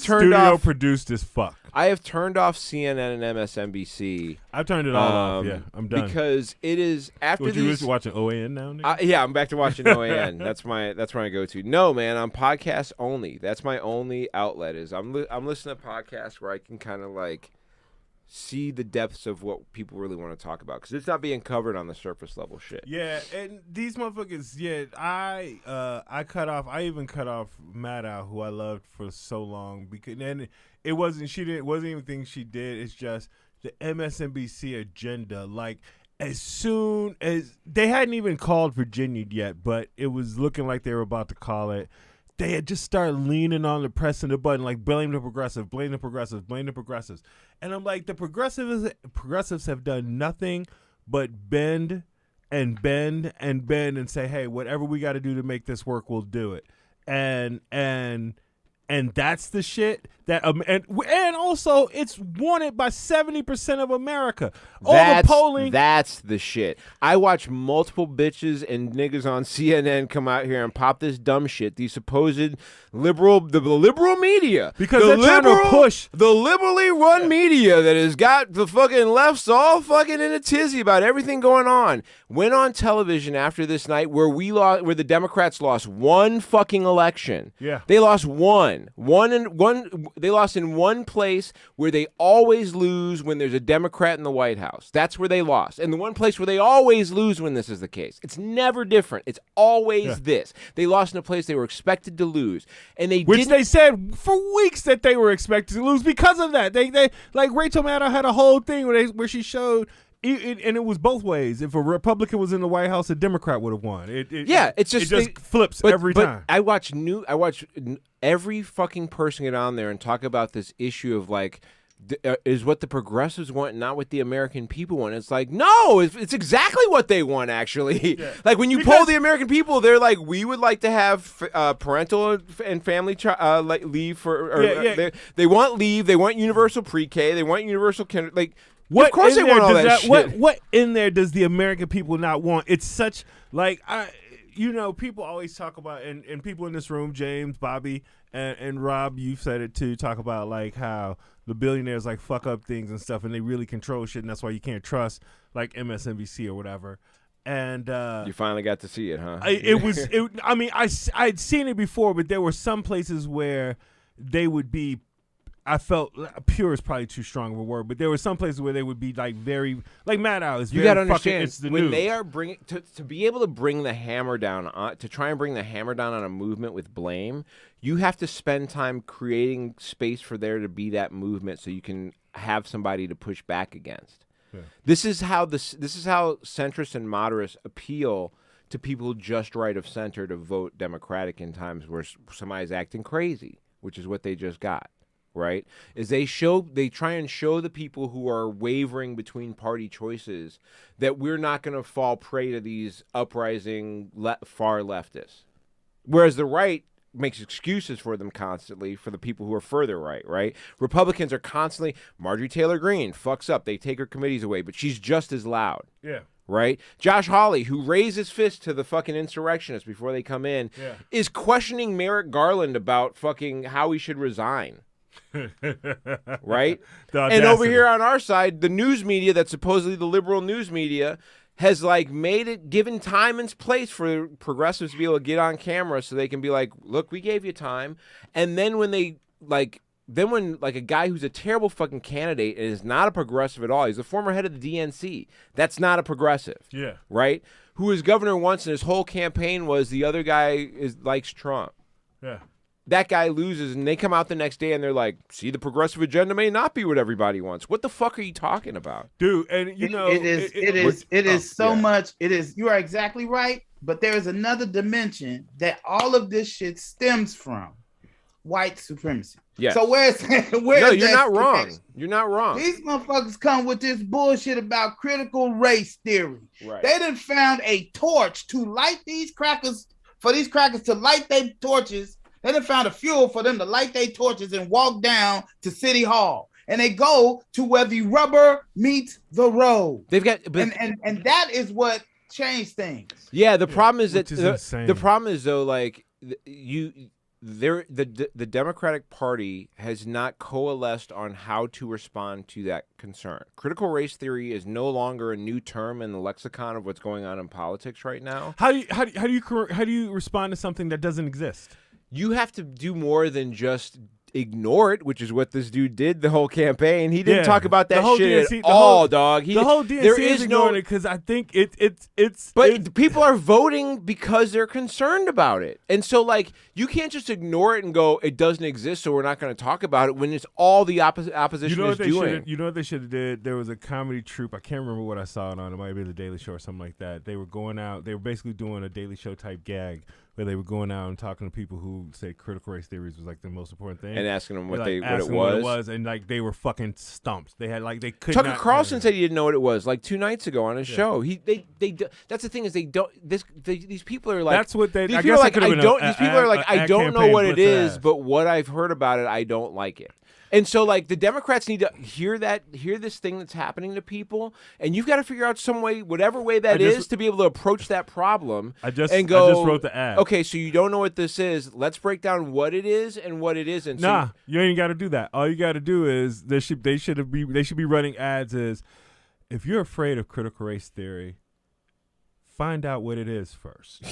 Speaker 2: turned off.
Speaker 3: Produced as fuck.
Speaker 2: I have turned off CNN and MSNBC.
Speaker 3: I've turned it all off. Yeah, I'm done
Speaker 2: because it is after these.
Speaker 3: You just watching OAN now?
Speaker 2: Yeah, I'm back to watching OAN. That's where I go to. No, man, I'm podcast only. That's my only outlet. Is I'm listening to podcasts where I can kind of like see the depths of what people really want to talk about, because it's not being covered on the surface level shit.
Speaker 3: Yeah, and these motherfuckers. Yeah, I cut off. I even cut off Maddow, who I loved for so long, because and it wasn't even things she did. It's just the MSNBC agenda. Like, as soon as they hadn't even called Virginia yet, but it was looking like they were about to call it. They had just started leaning on the pressing the button, like, blame the progressive, blame the progressives, blame the progressives. And I'm like, the progressives have done nothing but bend and bend and bend and say, hey, whatever we got to do to make this work, we'll do it. And that's the shit that and also it's wanted by 70% of America. The polling. That's
Speaker 2: the shit. I watch multiple bitches and niggas on CNN come out here and pop this dumb shit. These supposed the liberal media,
Speaker 3: because they're trying to push
Speaker 2: the liberally run media that has got the fucking lefts all fucking in a tizzy about everything going on. Went on television after this night where the Democrats lost one fucking election.
Speaker 3: Yeah,
Speaker 2: they lost one. They lost in one place where they always lose when there's a Democrat in the White House. That's where they lost. And the one place where they always lose when this is the case. It's never different. It's always this. They lost in a place they were expected to lose. And they
Speaker 3: said for weeks that they were expected to lose because of that. They like, Rachel Maddow had a whole thing where she showed and it was both ways. If a Republican was in the White House, a Democrat would have won. It just flips every time.
Speaker 2: I watch every fucking person get on there and talk about this issue of like, is what the progressives want, not what the American people want. It's like, no, it's exactly what they want, actually. Yeah. Like, when you poll the American people, they're like, we would like to have parental and family leave they want leave. They want universal pre-K. They want universal kinder. Like, of course they want all that shit.
Speaker 3: What in there does the American people not want? It's such, like, people always talk about, and people in this room, James, Bobby, and Rob, you've said it too, talk about like how the billionaires like fuck up things and stuff, and they really control shit, and that's why you can't trust like MSNBC or whatever. And
Speaker 2: you finally got to see it, huh?
Speaker 3: I'd seen it before, but there were some places where they would be. I felt pure is probably too strong of a word, but there were some places where they would be like very, like Maddow is.
Speaker 2: You got to understand, it's the when news. They are bringing to be able to bring the hammer down to try and bring the hammer down on a movement with blame. You have to spend time creating space for there to be that movement, so you can have somebody to push back against. Yeah. This is how centrists and moderates appeal to people just right of center to vote Democratic in times where somebody's acting crazy, which is what they just got. Right, is they try and show the people who are wavering between party choices that we're not going to fall prey to these uprising far leftists, whereas the right makes excuses for them constantly for the people who are further right. Republicans are constantly, Marjorie Taylor Greene fucks up, they take her committees away, but she's just as loud.
Speaker 3: Yeah.
Speaker 2: Right? Josh Hawley, who raised his fist to the fucking insurrectionists before they come in, is questioning Merrick Garland about fucking how he should resign. Right? And over here on our side, the news media that's supposedly the liberal news media has like given time and place for progressives to be able to get on camera so they can be like, look, we gave you time. And then when when a guy who's a terrible fucking candidate and is not a progressive at all, he's a former head of the DNC. That's not a progressive.
Speaker 3: Yeah.
Speaker 2: Right? Who was governor once and his whole campaign was the other guy likes Trump.
Speaker 3: Yeah.
Speaker 2: That guy loses and they come out the next day and they're like, see, the progressive agenda may not be what everybody wants. What the fuck are you talking about?
Speaker 3: Dude, and you know
Speaker 4: it is so much. It is, you are exactly right, but there is another dimension that all of this shit stems from. White supremacy.
Speaker 2: Yeah.
Speaker 4: So where's
Speaker 2: no, you're not wrong. You're not wrong.
Speaker 4: These motherfuckers come with this bullshit about critical race theory.
Speaker 2: Right.
Speaker 4: They done found a torch to light these crackers, for these crackers to light their torches. They done found a fuel for them to light their torches and walk down to City Hall. And they go to where the rubber meets the road.
Speaker 2: They've got
Speaker 4: and that is what changed things.
Speaker 2: Yeah, the problem is that
Speaker 3: the
Speaker 2: problem is though, like the Democratic Party has not coalesced on how to respond to that concern. Critical race theory is no longer a new term in the lexicon of what's going on in politics right now.
Speaker 3: How do you respond to something that doesn't exist?
Speaker 2: You have to do more than just ignore it, which is what this dude did the whole campaign. He didn't talk about that shit at all, dog.
Speaker 3: The whole DNC is ignoring it because I think it's.
Speaker 2: But people are voting because they're concerned about it, and so like you can't just ignore it and go, it doesn't exist, so we're not going to talk about it when it's all the opposition is doing.
Speaker 3: You know what they should have did? There was a comedy troupe. I can't remember what I saw it on. It might be the Daily Show or something like that. They were going out. They were basically doing a Daily Show type gag where they were going out and talking to people who say critical race theories was like the most important thing,
Speaker 2: and asking them what
Speaker 3: it was, and like they were fucking stumped. They had like they could.
Speaker 2: Tucker Carlson said he didn't know what it was like 2 nights ago on his show. That's the thing is they don't. These people are like
Speaker 3: that's what they.
Speaker 2: These people are like I don't know what it is, but what I've heard about it, I don't like it. And so, like, the Democrats need to hear this thing that's happening to people, and you've got to figure out some way, whatever way that is, to be able to approach that problem.
Speaker 3: I just wrote the ad.
Speaker 2: Okay, so you don't know what this is. Let's break down what it is and what it isn't.
Speaker 3: Nah, you ain't got to do that. All you got to do is they should be running ads as, if you're afraid of critical race theory, find out what it is first.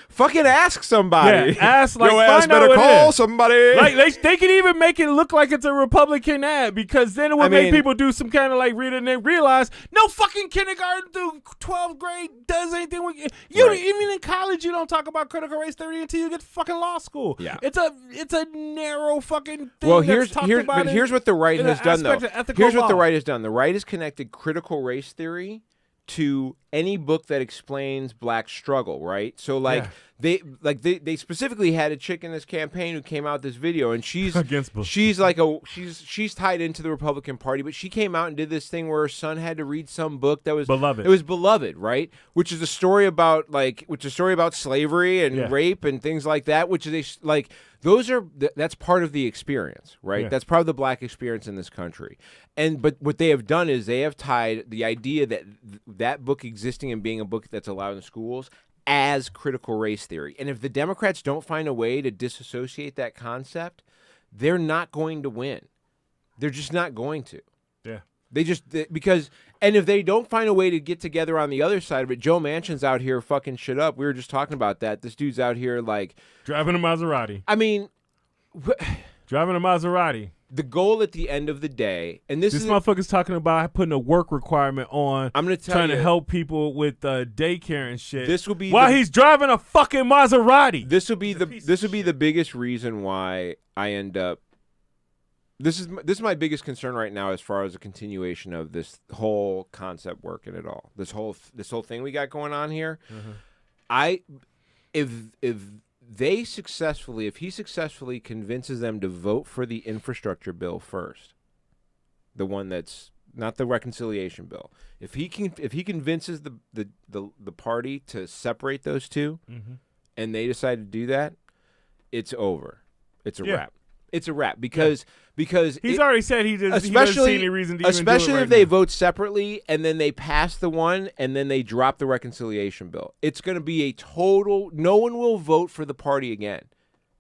Speaker 2: Fucking ask somebody.
Speaker 3: Yeah, ask like
Speaker 2: your
Speaker 3: find
Speaker 2: ass
Speaker 3: out
Speaker 2: better
Speaker 3: what
Speaker 2: call
Speaker 3: it is.
Speaker 2: somebody.
Speaker 3: Like they can even make it look like it's a Republican ad because then it would make people do some kind of like reading and then realize no fucking kindergarten through 12th grade does anything with you.
Speaker 2: Right.
Speaker 3: Even in college, you don't talk about critical race theory until you get to fucking law school.
Speaker 2: Yeah,
Speaker 3: it's a narrow fucking thing.
Speaker 2: Well, here's what the right has done though. Here's what the right has done. The right has connected critical race theory to any book that explains black struggle, right? So like they specifically had a chick in this campaign who came out this video, and she's she's tied into the Republican Party, but she came out and did this thing where her son had to read some book that was
Speaker 3: Beloved.
Speaker 2: It was Beloved, right? Which is a story about slavery and rape and things like that. Which is that's part of the experience, right?
Speaker 3: Yeah.
Speaker 2: That's part of the black experience in this country. But what they have done is they have tied the idea that that book existing and being a book that's allowed in schools as critical race theory. And if the Democrats don't find a way to disassociate that concept, they're not going to win. They're just not going to.
Speaker 3: Yeah.
Speaker 2: And if they don't find a way to get together on the other side of it, Joe Manchin's out here fucking shit up. We were just talking about that. This dude's out here like
Speaker 3: driving a Maserati.
Speaker 2: I mean,
Speaker 3: driving a Maserati.
Speaker 2: The goal at the end of the day, and this
Speaker 3: motherfucker's talking about putting a work requirement on.
Speaker 2: I'm going to tell
Speaker 3: trying to help people with daycare and shit.
Speaker 2: This will be
Speaker 3: while he's driving a fucking Maserati.
Speaker 2: This will be the biggest reason why I end up. This is my biggest concern right now as far as a continuation of this whole concept working at all. This whole thing we got going on here. Mm-hmm. If he successfully convinces them to vote for the infrastructure bill first, the one that's not the reconciliation bill, if he convinces the party to separate those two, mm-hmm. and they decide to do that, it's over. It's a wrap. It's a wrap because
Speaker 3: he's already said he doesn't see any reason to even do it
Speaker 2: if they vote separately and then they pass the one and then they drop the reconciliation bill. It's going to be a total. No one will vote for the party again.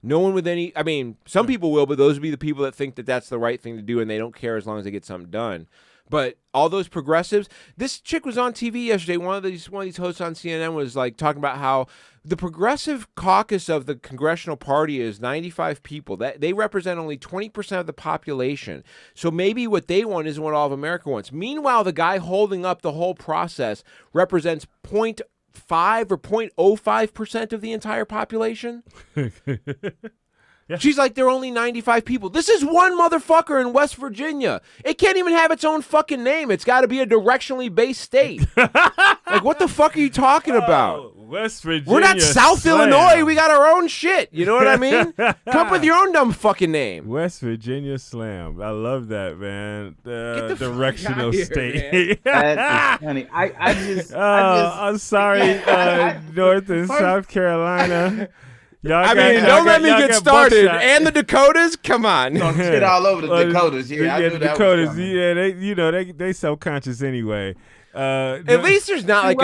Speaker 2: No one with any. I mean, some people will, but those will be the people that think that that's the right thing to do and they don't care as long as they get something done. But all those progressives, this chick was on TV yesterday. One of these hosts on CNN was like talking about how the progressive caucus of the congressional party is 95 people. That they represent only 20% of the population. So maybe what they want isn't what all of America wants. Meanwhile, the guy holding up the whole process represents 0.5 or 0.05% of the entire population. Yeah. She's like, there are only 95 people. This is one motherfucker in West Virginia. It can't even have its own fucking name. It's got to be a directionally based state. Like, what the fuck are you talking about?
Speaker 3: West Virginia.
Speaker 2: We're not South Illinois. We got our own shit. You know what I mean? Come up with your own dumb fucking name.
Speaker 3: West Virginia Slam. I love that, man.
Speaker 2: Get the
Speaker 3: directional
Speaker 2: fuck out
Speaker 3: state.
Speaker 4: That is funny.
Speaker 3: I'm sorry, North and South Carolina.
Speaker 2: Don't let me get started. And the Dakotas, come on.
Speaker 4: Shit all over the Dakotas. Yeah, I knew
Speaker 3: the
Speaker 4: that
Speaker 3: Dakotas.
Speaker 4: was coming.
Speaker 3: They self-conscious anyway.
Speaker 2: At least there's not like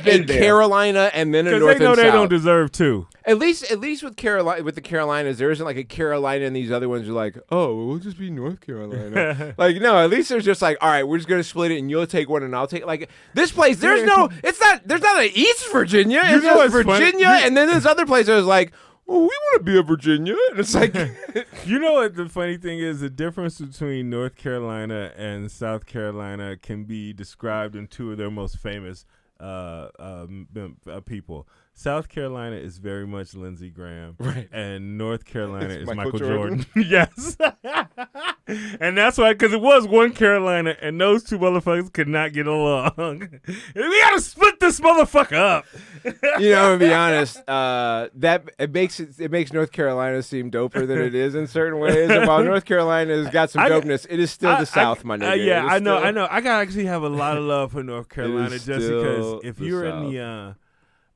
Speaker 2: a Carolina and then a North and South.
Speaker 3: Because they know they don't deserve to.
Speaker 2: At least with the Carolinas, there isn't like a Carolina, and these other ones are like, oh, we'll just be North Carolina. Like, no, at least there's just like, all right, we're just gonna split it, and you'll take one, and I'll take like this place. There's not an East Virginia. It's just Virginia, and then this other place. I was like, well, we want to be a Virginia, and it's like,
Speaker 3: you know what the funny thing is? The difference between North Carolina and South Carolina can be described in two of their most famous people. South Carolina is very much Lindsey Graham,
Speaker 2: right?
Speaker 3: And North Carolina is Michael
Speaker 2: Jordan.
Speaker 3: Yes, and that's why, because it was one Carolina, and those two motherfuckers could not get along. We gotta split this motherfucker up.
Speaker 2: You know, to be honest, that it makes North Carolina seem doper than it is in certain ways. And while North Carolina has got some dopeness, it is still the South, my nigga.
Speaker 3: Yeah, I know. I gotta actually have a lot of love for North Carolina, just because if you're in the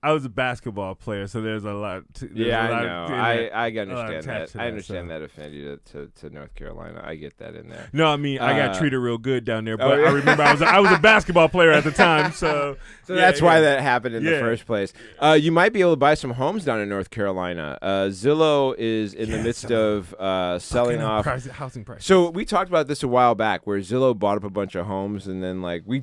Speaker 3: I was a basketball player, so there's a lot.
Speaker 2: I know. I understand that. I understand that offended you to North Carolina. I get that in there.
Speaker 3: No, I mean I got treated real good down there, but I remember I was a basketball player at the time, so
Speaker 2: that's why that happened in the first place. You might be able to buy some homes down in North Carolina. Zillow is in the midst of selling off
Speaker 3: housing prices.
Speaker 2: So we talked about this a while back, where Zillow bought up a bunch of homes, and then like we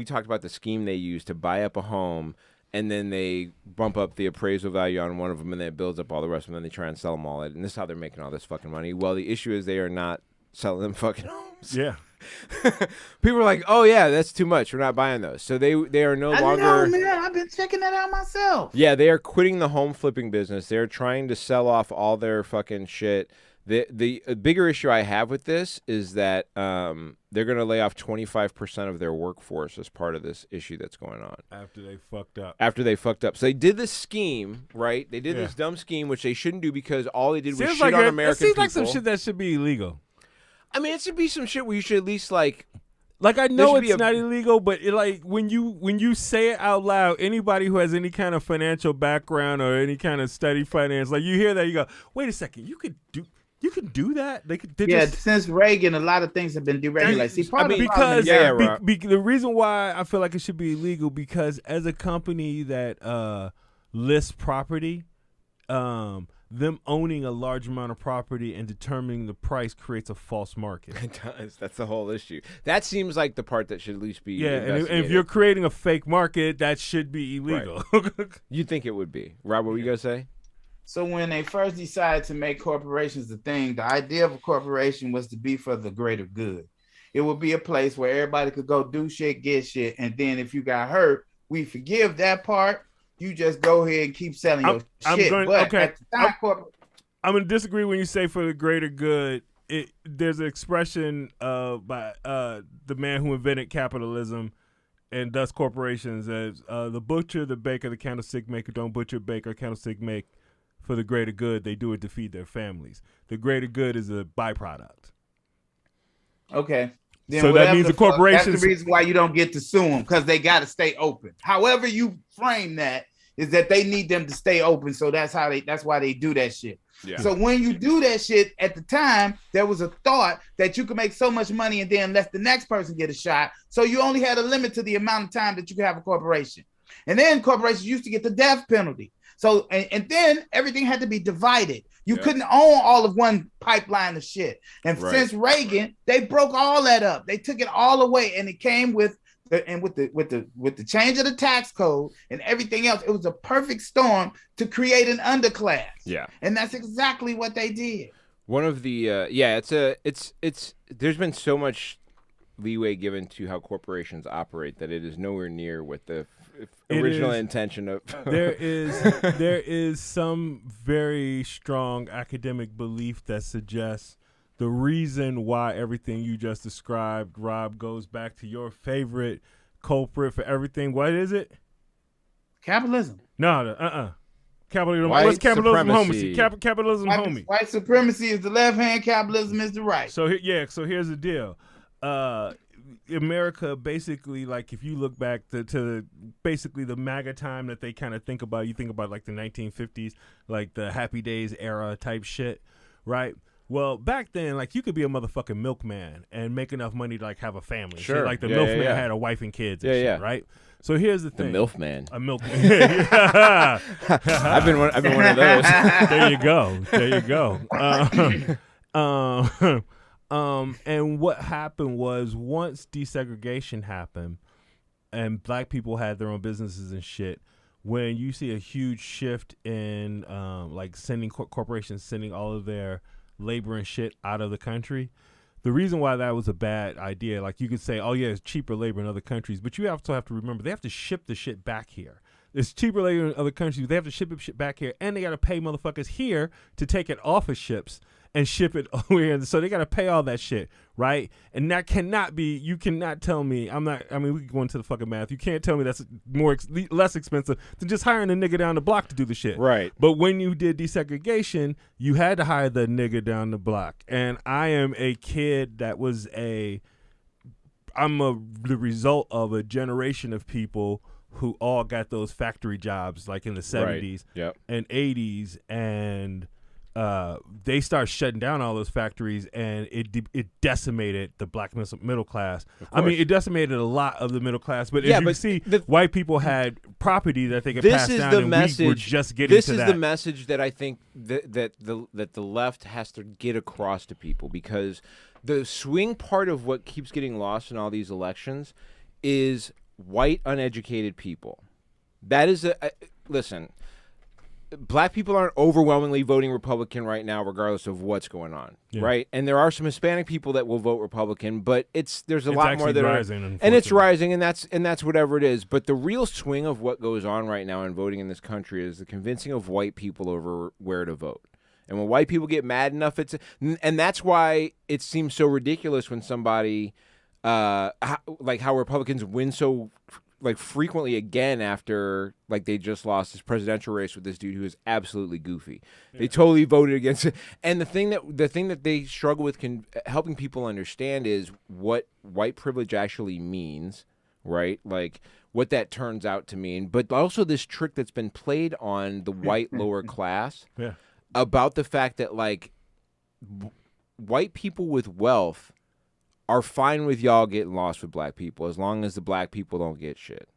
Speaker 2: talked about the scheme they used to buy up a home. And then they bump up the appraisal value on one of them, and then it builds up all the rest of them, and then they try and sell them all. And this is how they're making all this fucking money. Well, the issue is they are not selling them fucking homes.
Speaker 3: Yeah.
Speaker 2: People are like, oh, yeah, that's too much. We're not buying those. So they are no longer.
Speaker 4: I know, man. I've been checking that out myself.
Speaker 2: Yeah, they are quitting the home flipping business. They're trying to sell off all their fucking shit. The bigger issue I have with this is that they're going to lay off 25% of their workforce as part of this issue that's going on.
Speaker 3: After they fucked up.
Speaker 2: So they did this scheme, right? They did this dumb scheme, which they shouldn't do because all they did was shit on American people.
Speaker 3: It seems like some shit that should be illegal.
Speaker 2: I mean, it should be some shit where you should at least like
Speaker 3: I know it's not illegal, but when you say it out loud, anybody who has any kind of financial background or any kind of study finance, like you hear that, you go, wait a second, you could do that.
Speaker 4: Since Reagan, a lot of things have been deregulated. See,
Speaker 3: the reason why I feel like it should be illegal, because as a company that lists property, them owning a large amount of property and determining the price creates a false market.
Speaker 2: It does. That's the whole issue. That seems like the part that should at least be
Speaker 3: and if you're creating a fake market, that should be illegal.
Speaker 2: Right. You'd think it would be. Rob, what were you going to say?
Speaker 4: So when they first decided to make corporations the thing, the idea of a corporation was to be for the greater good. It would be a place where everybody could go do shit, get shit, and then if you got hurt, we forgive that part. You just go ahead and keep selling your shit.
Speaker 3: I'm going to disagree when you say for the greater good. There's an expression by the man who invented capitalism and thus corporations as the butcher, the baker, the candlestick maker don't butcher, bake, or candlestick make. For the greater good, they do it to feed their families. The greater good is a byproduct.
Speaker 4: Okay. Then
Speaker 3: so that means the corporations.
Speaker 4: That's the reason why you don't get to sue them, because they got to stay open. However you frame that is that they need them to stay open. So that's why they do that shit. Yeah. So when you do that shit at the time, there was a thought that you could make so much money and then let the next person get a shot. So you only had a limit to the amount of time that you could have a corporation. And then corporations used to get the death penalty. So, and then everything had to be divided. You couldn't own all of one pipeline of shit. And since Reagan, they broke all that up. They took it all away, and it came with the change of the tax code and everything else. It was a perfect storm to create an underclass.
Speaker 2: Yeah,
Speaker 4: and that's exactly what they did.
Speaker 2: One of the it's there's been so much leeway given to how corporations operate that it is nowhere near what the original intention of.
Speaker 3: there is some very strong academic belief that suggests the reason why everything you just described, Rob, goes back to your favorite culprit for everything. What is it?
Speaker 4: Capitalism.
Speaker 3: No, Capitalism.
Speaker 2: White
Speaker 3: What's capitalism,
Speaker 2: supremacy.
Speaker 3: homie? Capitalism, homie.
Speaker 4: White supremacy is the left hand. Capitalism is the right.
Speaker 3: So so here's the deal. America basically, like, if you look back to basically the MAGA time that they kind of think about, you think about like the 1950s, like the Happy Days era type shit, right? Well, back then, like, you could be a motherfucking milkman and make enough money to, like, have a family.
Speaker 2: Sure.
Speaker 3: So, like, the milkman had a wife and kids and shit, right? So here's the thing.
Speaker 2: The MILFman.
Speaker 3: A milkman.
Speaker 2: I've been one of those.
Speaker 3: There you go. And what happened was, once desegregation happened and black people had their own businesses and shit, when you see a huge shift in like sending corporations sending all of their labor and shit out of the country, the reason why that was a bad idea, like, you could say, oh yeah, it's cheaper labor in other countries, but you also have to remember they have to ship the shit back here. It's cheaper labor in other countries. They have to ship shit back here, and they got to pay motherfuckers here to take it off of ships and ship it over here. So they got to pay all that shit, right? And that cannot be, you cannot tell me, we can go into the fucking math. You can't tell me that's less expensive than just hiring a nigga down the block to do the shit.
Speaker 2: Right.
Speaker 3: But when you did desegregation, you had to hire the nigga down the block. And I am a kid that was the result of a generation of people who all got those factory jobs, like in the 70s and 80s, and they start shutting down all those factories, and it decimated the black middle class. I mean, it decimated a lot of the middle class, but as you see, white people had property that they could pass down, and we were just getting to that.
Speaker 2: This is the message that I think that the left has to get across to people, because the swing part of what keeps getting lost in all these elections is white uneducated people. That is listen. Black people aren't overwhelmingly voting Republican right now, regardless of what's going on, right? And there are some Hispanic people that will vote Republican, but there's a lot more that
Speaker 3: rising,
Speaker 2: and it's rising, and that's whatever it is. But the real swing of what goes on right now in voting in this country is the convincing of white people over where to vote. And when white people get mad enough, and that's why it seems so ridiculous when somebody like how Republicans win so like frequently again after like they just lost this presidential race with this dude who is absolutely goofy. They totally voted against it. And the thing that they struggle with helping people understand is what white privilege actually means, right? Like what that turns out to mean, but also this trick that's been played on the white lower class about the fact that like white people with wealth are fine with y'all getting lost with black people as long as the black people don't get shit,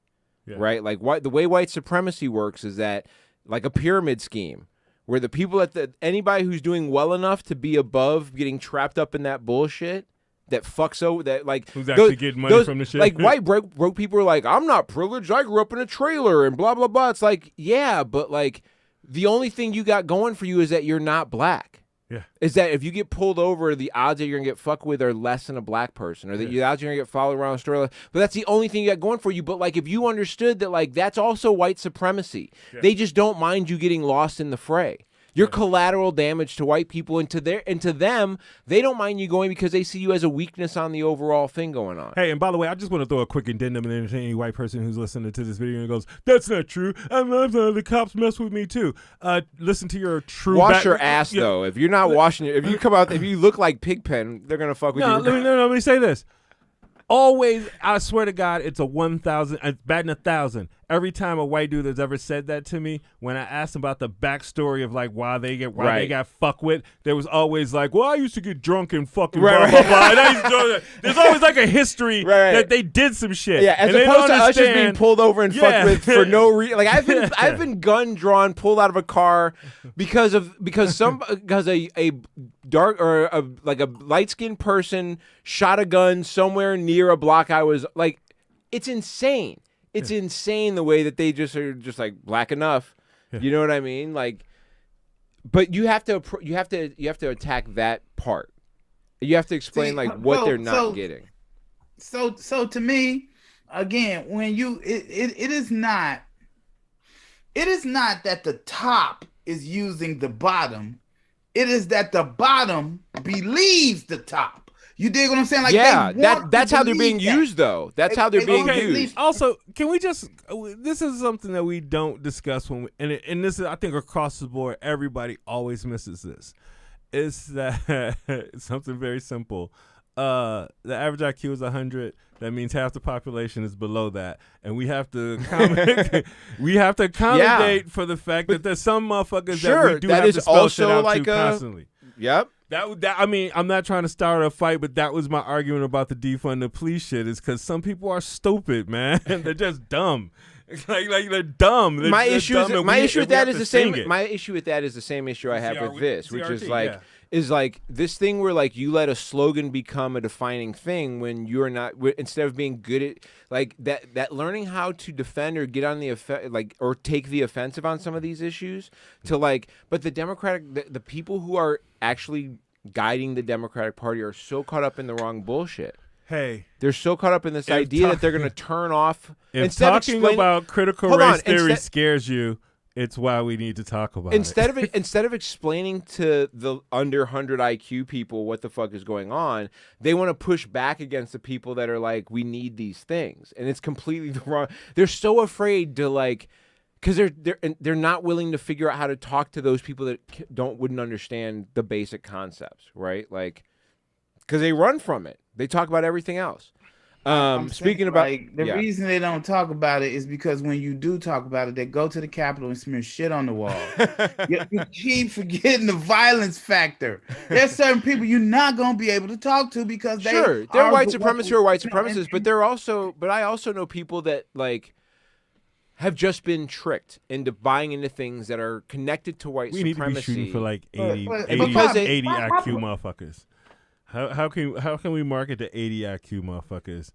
Speaker 2: right? Like the way white supremacy works is that like a pyramid scheme where the people anybody who's doing well enough to be above getting trapped up in that bullshit that fucks over that like
Speaker 3: who's actually getting money from the shit.
Speaker 2: Like white broke people are like, I'm not privileged. I grew up in a trailer and blah blah blah. It's like, yeah, but like the only thing you got going for you is that you're not black.
Speaker 3: Yeah.
Speaker 2: Is that if you get pulled over, the odds that you're going to get fucked with are less than a black person, or that the odds you're going to get followed around the store. But that's the only thing you got going for you. But like if you understood that like that's also white supremacy, they just don't mind you getting lost in the fray. You're collateral damage to white people, and to them, they don't mind you going because they see you as a weakness on the overall thing going on.
Speaker 3: Hey, and by the way, I just want to throw a quick addendum and any white person who's listening to this video and goes, "That's not true. The cops mess with me too." Listen to your true.
Speaker 2: Wash your ass though. If you're not washing it, if you come out, if you look like Pigpen, they're gonna fuck with you.
Speaker 3: Let me say this. Always, I swear to God, it's a 1,000. It's batting 1,000. every time a white dude has ever said that to me, when I asked about the backstory of like why they got fucked with, there was always like, well, I used to get drunk and fucking blah, blah, blah. And I used to, there's always like a history that they did some shit.
Speaker 2: Yeah, as opposed to us just being pulled over and fucked with for no reason. Like I've been gun drawn, pulled out of a car because a dark or a light skinned person shot a gun somewhere near a block I was like. It's insane. It's insane the way that they just are just like black enough. Yeah. You know what I mean? Like, but you have to attack that part. You have to explain what they're not getting.
Speaker 4: So to me, again, when it is not that the top is using the bottom. It is that the bottom believes the top. You dig what I'm saying? Like,
Speaker 2: that's how they're being used, though. That's how they're being used.
Speaker 3: Also, can we just? This is something that we don't discuss when, and this is, I think, across the board, everybody always misses this. It's that it's something very simple. The average IQ is 100. That means half the population is below that, and we have to accommodate for the fact that there's some motherfuckers that we do have to spell shit out to constantly.
Speaker 2: Yep.
Speaker 3: That I mean, I'm not trying to start a fight, but that was my argument about the defund the police shit. Is because some people are stupid, man. They're just dumb. Like they're dumb.
Speaker 2: My issue with that is the same. My issue with that is the same issue I have with this, which is like. Is like this thing where like you let a slogan become a defining thing when you're not, instead of being good at like that learning how to defend or get on the or take the offensive on some of these issues to like, but the Democratic, the people who are actually guiding the Democratic Party are so caught up in the wrong bullshit.
Speaker 3: Hey,
Speaker 2: they're so caught up in this idea that they're going to turn off.
Speaker 3: If talking about critical race theory scares you, it's why we need to talk about it.
Speaker 2: Instead of explaining to the under 100 IQ people what the fuck is going on, they want to push back against the people that are like, we need these things, and it's completely the wrong. They're so afraid to like, because they're not willing to figure out how to talk to those people that wouldn't understand the basic concepts, right? Like, because they run from it. They talk about everything else. Speaking about
Speaker 4: the reason they don't talk about it is because when you do talk about it, they go to the Capitol and smear shit on the wall. you keep forgetting the violence factor. There's certain people you're not gonna be able to talk to because they're
Speaker 2: white supremacists who are white supremacists, but I also know people that like have just been tricked into buying into things that are connected to white supremacy.
Speaker 3: We need to be shooting for like 80 IQ motherfuckers. How can we market to 80 IQ motherfuckers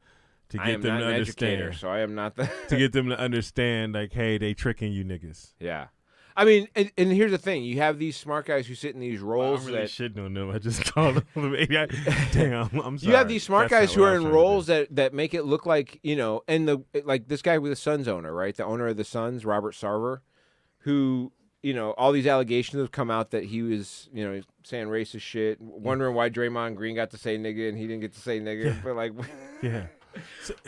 Speaker 3: to get them to understand?
Speaker 2: Educator, so I am not the
Speaker 3: to get them to understand like, hey, they tricking you niggas.
Speaker 2: Yeah, I mean, and here's the thing: you have these smart guys who sit in these roles.
Speaker 3: I'm really shitting on them. I just called them 80. Damn, I'm sorry.
Speaker 2: You have these smart guys who are in roles that make it look like, you know, and like this guy with the Suns owner, right? The owner of the Suns, Robert Sarver, who. You know, all these allegations have come out that he was, you know, saying racist shit, wondering why Draymond Green got to say nigga and he didn't get to say nigga. But like,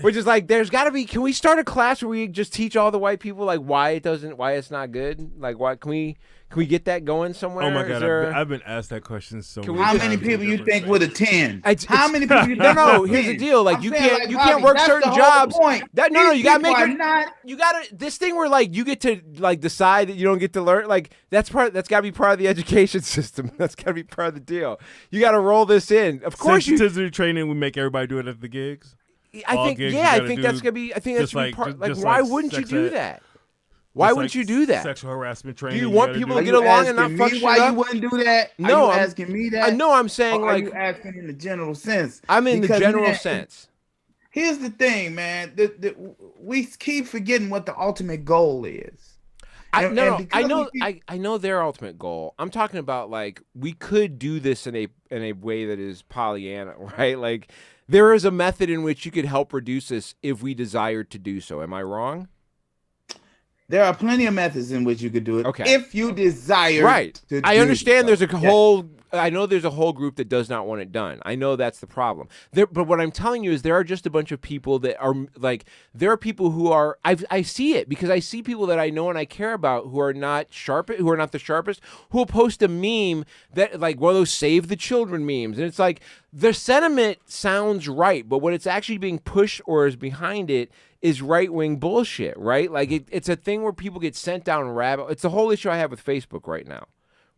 Speaker 2: which is like, there's got to be. Can we start a class where we just teach all the white people like why it's not good? Like, why can we get that going somewhere?
Speaker 3: Oh my God, I've been asked that question so much.
Speaker 4: How many people you think would attend? How many people?
Speaker 2: No. Here's the deal: like you can't work certain jobs. You gotta make this thing where like you get to like decide that you don't get to learn. Like that's gotta be part of the education system. That's gotta be part of the deal. You gotta roll this in. Of course,
Speaker 3: sensitivity training we make everybody do it at the gigs.
Speaker 2: I think that's gonna be. I think that's gonna be part. Like, why wouldn't you do that? Why wouldn't you do that?
Speaker 3: Sexual harassment training.
Speaker 2: Do you want people to get along and not fuck shit up?
Speaker 4: Why you wouldn't do that?
Speaker 2: No,
Speaker 4: are you asking me that?
Speaker 2: I know. I'm saying like.
Speaker 4: Are you asking in the general sense?
Speaker 2: I'm in the general sense.
Speaker 4: Here's the thing, man. We keep forgetting what the ultimate goal is.
Speaker 2: I know their ultimate goal. I'm talking about like we could do this in a way that is Pollyanna, right? Like there is a method in which you could help reduce this if we desired to do so. Am I wrong?
Speaker 4: There are plenty of methods in which you could do it.
Speaker 2: Okay.
Speaker 4: If you desire
Speaker 2: to do
Speaker 4: I
Speaker 2: understand
Speaker 4: so.
Speaker 2: There's a whole I know there's a whole group that does not want it done. I know that's the problem. But what I'm telling you is there are just a bunch of people that are like, there are people who are, I see it because I see people that I know and I care about who are not the sharpest, who will post a meme that like one of those save the children memes. And it's like, the sentiment sounds right, but what it's actually being pushed or is behind it is right-wing bullshit, right? Like it's a thing where people get sent down rabbit. It's the whole issue I have with Facebook right now,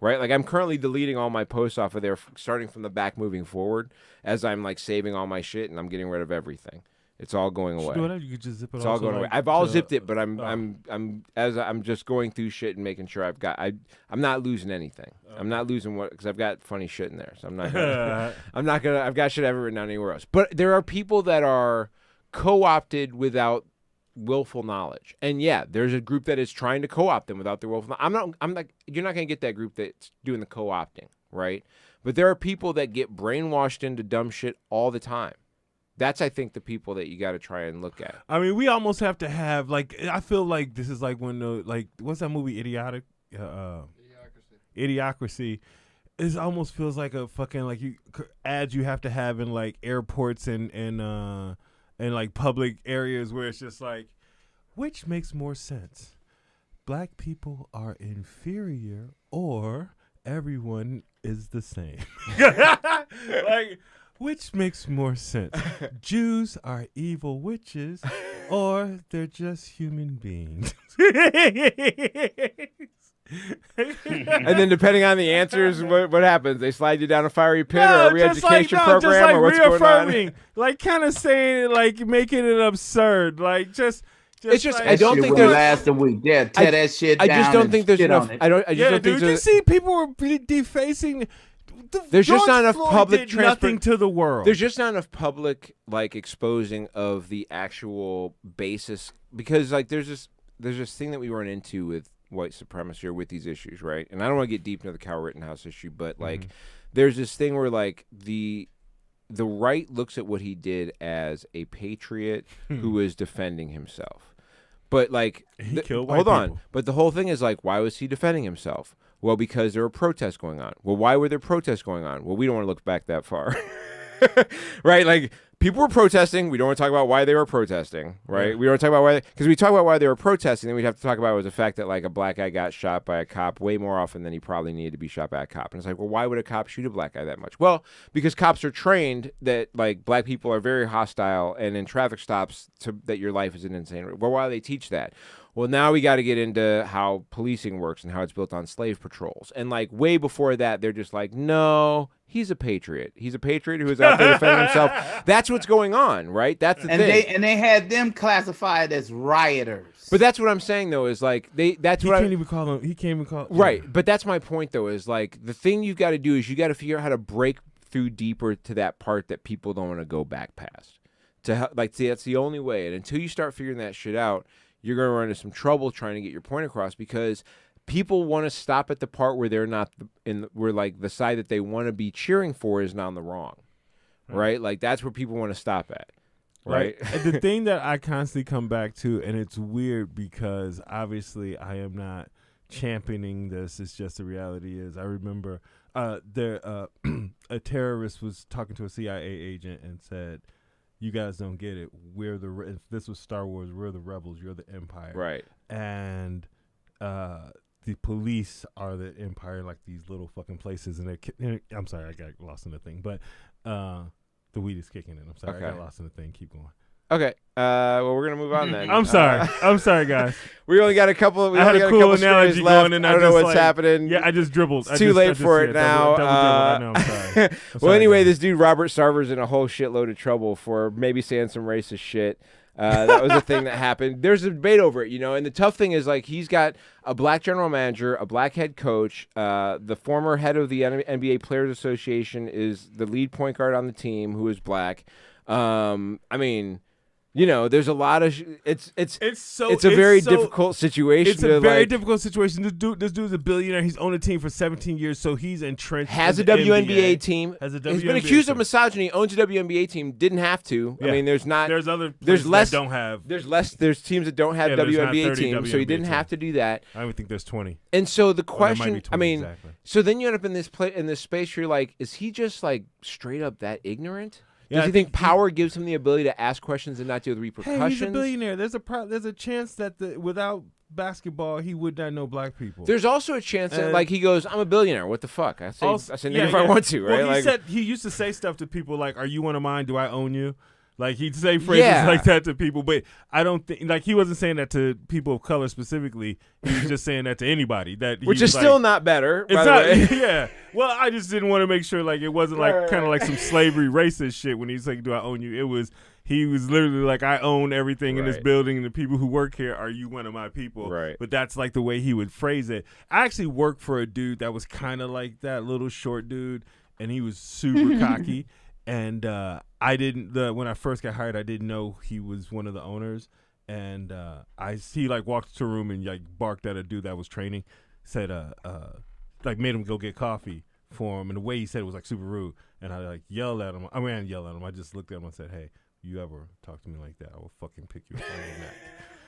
Speaker 2: right? Like I'm currently deleting all my posts off of there, starting from the back moving forward, as I'm like saving all my shit and I'm getting rid of everything. It's all going away.
Speaker 3: You could just zip it
Speaker 2: it's all going away. I've all zipped it, but I'm just going through shit and making sure I'm not losing anything. I'm not losing because I've got funny shit in there, so I'm not gonna, I've got shit I haven't written down anywhere else. But there are people that are co-opted without willful knowledge, and yeah, there's a group that is trying to co-opt them without their willful knowledge. You're not gonna get that group that's doing the co-opting, right? But there are people that get brainwashed into dumb shit all the time. That's, I think, the people that you got to try and look at.
Speaker 3: I mean, we almost have to have, like, I feel like this is like when what's that movie, Idiocracy. It almost feels like a fucking, like, ads you have to have in, like, airports and like, public areas where it's just like, which makes more sense? Black people are inferior or everyone is the same? Like, which makes more sense? Jews are evil witches, or they're just human beings.
Speaker 2: And then depending on the answers, what happens? They slide you down a fiery pit or a re-education program, or what's going on?
Speaker 3: Like kind of saying, like making it absord, like just.
Speaker 2: It's just
Speaker 4: like,
Speaker 2: I don't think there's
Speaker 4: last a week. Yeah, tear that shit down.
Speaker 2: I just don't think there's enough. I don't think
Speaker 3: dude, you see people were defacing.
Speaker 2: There's just not enough public
Speaker 3: nothing to the world.
Speaker 2: There's just not enough public like exposing of the actual basis, because like there's this thing that we run into with white supremacy or with these issues, right? And I don't want to get deep into the Kyle Rittenhouse issue, but like there's this thing where like the right looks at what he did as a patriot who is defending himself. But like,
Speaker 3: he killed white
Speaker 2: hold on.
Speaker 3: people.
Speaker 2: But the whole thing is like, why was he defending himself? Well, because there were protests going on. Well, why were there protests going on? Well, we don't want to look back that far, right? Like people were protesting. We don't want to talk about why they were protesting, right? Yeah. We don't want to talk about why, because we talk about why they were protesting, then we'd have to talk about was the fact that like a black guy got shot by a cop way more often than he probably needed to be shot by a cop. And it's like, well, why would a cop shoot a black guy that much? Well, because cops are trained that like black people are very hostile, and in traffic stops that your life is an insane. Well, why do they teach that? Well, now we got to get into how policing works and how it's built on slave patrols. And like way before that, they're just like, no, he's a patriot. He's a patriot who is out there defending himself. That's what's going on, right? That's the thing.
Speaker 4: They had them classified as rioters.
Speaker 2: But that's what I'm saying though, is like he can't
Speaker 3: even call them. He can't even call.
Speaker 2: Right. But that's my point though, is like the thing you've got to do is you got to figure out how to break through deeper to that part that people don't want to go back past. See, that's the only way. And until you start figuring that shit out, you're going to run into some trouble trying to get your point across, because people want to stop at the part where they're not where like the side that they want to be cheering for is not on the wrong, right? Like that's where people want to stop at, right?
Speaker 3: The thing that I constantly come back to, and it's weird because obviously I am not championing this. It's just the reality is I remember a terrorist was talking to a CIA agent and said, you guys don't get it. If this was Star Wars, we're the rebels. You're the Empire.
Speaker 2: Right.
Speaker 3: And the police are the Empire, like these little fucking places. And I'm sorry, I got lost in the thing. But the weed is kicking in. I'm sorry, I got lost in the thing. Keep going.
Speaker 2: Okay. Well, we're gonna move on then.
Speaker 3: I'm sorry. I'm sorry, guys.
Speaker 2: We only got a couple.
Speaker 3: I had a cool analogy going, and
Speaker 2: I don't know what's happening.
Speaker 3: Yeah, I just dribbled.
Speaker 2: It's too late for it now.
Speaker 3: I know. I'm sorry.
Speaker 2: Well, anyway, this dude Robert Sarver's in a whole shitload of trouble for maybe saying some racist shit. That was a thing that happened. There's a debate over it, and the tough thing is like he's got a black general manager, a black head coach, the former head of the NBA Players Association is the lead point guard on the team who is black. I mean, You know, there's a lot of it's a
Speaker 3: it's
Speaker 2: very
Speaker 3: so-
Speaker 2: difficult situation.
Speaker 3: It's a very difficult situation. This dude's a billionaire. He's owned a team for 17 years, so he's entrenched.
Speaker 2: Has a
Speaker 3: in the
Speaker 2: WNBA
Speaker 3: NBA.
Speaker 2: team.
Speaker 3: Has a
Speaker 2: He's been
Speaker 3: WNBA
Speaker 2: accused of
Speaker 3: team.
Speaker 2: misogyny. Owns a WNBA team. Didn't have to.
Speaker 3: Yeah.
Speaker 2: I mean, there's not.
Speaker 3: There's other.
Speaker 2: There's
Speaker 3: places
Speaker 2: less.
Speaker 3: that don't have.
Speaker 2: There's teams that don't have
Speaker 3: Yeah, there's not
Speaker 2: WNBA
Speaker 3: 30
Speaker 2: teams, so he didn't
Speaker 3: WNBA
Speaker 2: have to do that.
Speaker 3: I don't even think there's 20.
Speaker 2: And so the
Speaker 3: Or there might
Speaker 2: question,
Speaker 3: be 20
Speaker 2: I mean,
Speaker 3: exactly.
Speaker 2: so then you end up in this space where you're like, is he just like straight up that ignorant?
Speaker 3: Yeah,
Speaker 2: Does
Speaker 3: I
Speaker 2: he think
Speaker 3: think
Speaker 2: power gives him the ability to ask questions and not deal with repercussions?
Speaker 3: Hey, he's a billionaire. There's a chance that without basketball, he would not know black people.
Speaker 2: There's also a chance that like he goes, I'm a billionaire. What the fuck? I say nigga if I want to, right?
Speaker 3: Well, he used to say stuff to people like, "Are you one of mine? Do I own you?" Like he'd say phrases like that to people, but I don't think like he wasn't saying that to people of color specifically. He was just saying that to anybody.
Speaker 2: Which is still not better.
Speaker 3: It's
Speaker 2: by
Speaker 3: not.
Speaker 2: the way.
Speaker 3: Yeah. Well, I just didn't want to make sure like it wasn't like kind of like some slavery racist shit when he's like, "Do I own you?" He was literally like, "I own everything in this building, and the people who work here, are you one of my people?"
Speaker 2: Right.
Speaker 3: But that's like the way he would phrase it. I actually worked for a dude that was kind of like that, little short dude, and he was super cocky. And I didn't. When I first got hired, I didn't know he was one of the owners. And he like walked to a room and like barked at a dude that was training. Said like made him go get coffee for him. And the way he said it was like super rude. And I like yelled at him. I didn't yell at him. I just looked at him and said, "Hey, you ever talk to me like that, I will fucking pick you up on your neck."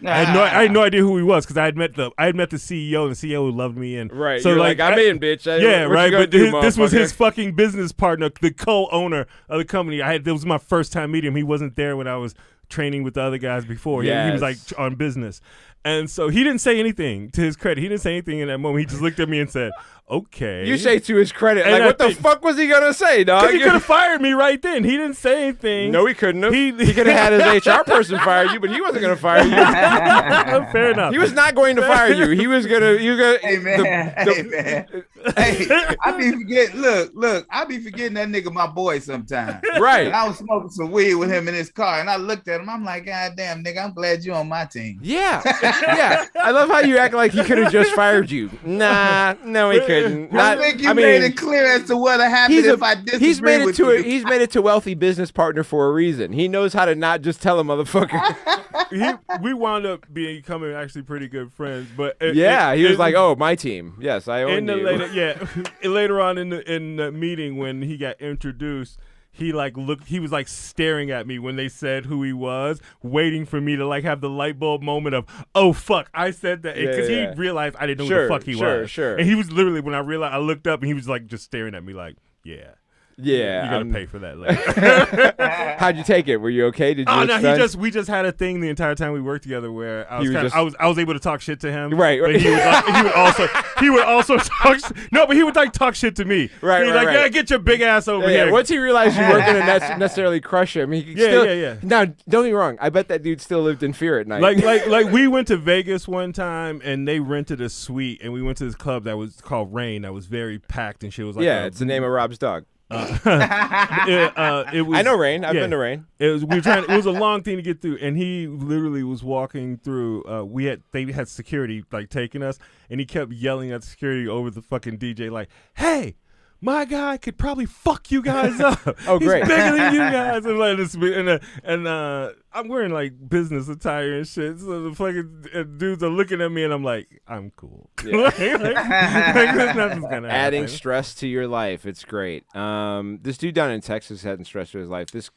Speaker 3: I had no idea who he was because I had met the CEO, and the CEO loved me, and
Speaker 2: right.
Speaker 3: So
Speaker 2: you're like I'm in, bitch.
Speaker 3: Right. But this was his
Speaker 2: motherfucker?
Speaker 3: fucking business partner, the co-owner of the company. It was my first time meeting him. He wasn't there when I was training with the other guys before. He was like on business, and so he didn't say anything. To his credit, he didn't say anything in that moment. He just looked at me and said, "Okay."
Speaker 2: You say to his credit,
Speaker 3: And
Speaker 2: like
Speaker 3: I
Speaker 2: what the
Speaker 3: think-
Speaker 2: fuck was he gonna say, dog?
Speaker 3: He could have fired me right then. He didn't say anything.
Speaker 2: No, he couldn't have.
Speaker 3: He
Speaker 2: could have had his HR person fire you, but he wasn't gonna fire you.
Speaker 3: Fair enough.
Speaker 2: He was not going to fire you. He was gonna.
Speaker 4: Hey man, hey, I be forgetting. Look, I be forgetting that nigga my boy sometimes.
Speaker 2: Right.
Speaker 4: And I was smoking some weed with him in his car, and I looked at him. I'm like, God damn, nigga, I'm glad you on my team.
Speaker 2: Yeah. Yeah. I love how you act like he could have just fired you. Nah, no, he couldn't.
Speaker 4: I think you made it clear as to what happened if I disagree
Speaker 2: he's made it
Speaker 4: with
Speaker 2: to
Speaker 4: you.
Speaker 2: he's made it to wealthy business partner for a reason. He knows how to not just tell a motherfucker.
Speaker 3: We wound up becoming actually pretty good friends, but
Speaker 2: he was like, "Oh, my team. Yes, I own you."
Speaker 3: Later on in the meeting when he got introduced, he was like staring at me when they said who he was, waiting for me to like have the light bulb moment of, "Oh fuck, I said that," because he realized I didn't know who the fuck he was.
Speaker 2: Sure.
Speaker 3: And he was literally, when I realized, I looked up and he was like just staring at me like, "Yeah,
Speaker 2: Yeah,
Speaker 3: you're gonna pay for that later."
Speaker 2: How'd you take it? Were you okay? Did you?
Speaker 3: Oh no, we just had a thing the entire time we worked together where I was able to talk shit to him.
Speaker 2: Right.
Speaker 3: But he would also talk. No, but he would like talk shit to me.
Speaker 2: Right.
Speaker 3: He'd
Speaker 2: right.
Speaker 3: Yeah, get your big ass over
Speaker 2: Yeah.
Speaker 3: here.
Speaker 2: Once he realized you weren't gonna necessarily crush him, he
Speaker 3: Yeah.
Speaker 2: Now, don't get me wrong. I bet that dude still lived in fear at night.
Speaker 3: Like we went to Vegas one time and they rented a suite and we went to this club that was called Rain that was very packed and shit. It was like
Speaker 2: it's the name of Rob's dog.
Speaker 3: It was,
Speaker 2: I know Rain. I've been to Rain.
Speaker 3: It was a long thing to get through, and he literally was walking through. They had security like taking us, and he kept yelling at security over the fucking DJ like, "Hey, my guy could probably fuck you guys up.
Speaker 2: Oh, great.
Speaker 3: He's bigger than you guys." And like this, and I'm wearing like business attire and shit. So the fucking dudes are looking at me, and I'm like, I'm cool.
Speaker 2: Yeah.
Speaker 3: Nothing's gonna
Speaker 2: Adding
Speaker 3: happen.
Speaker 2: stress to your life. It's great. This dude down in Texas adding stress to his life. This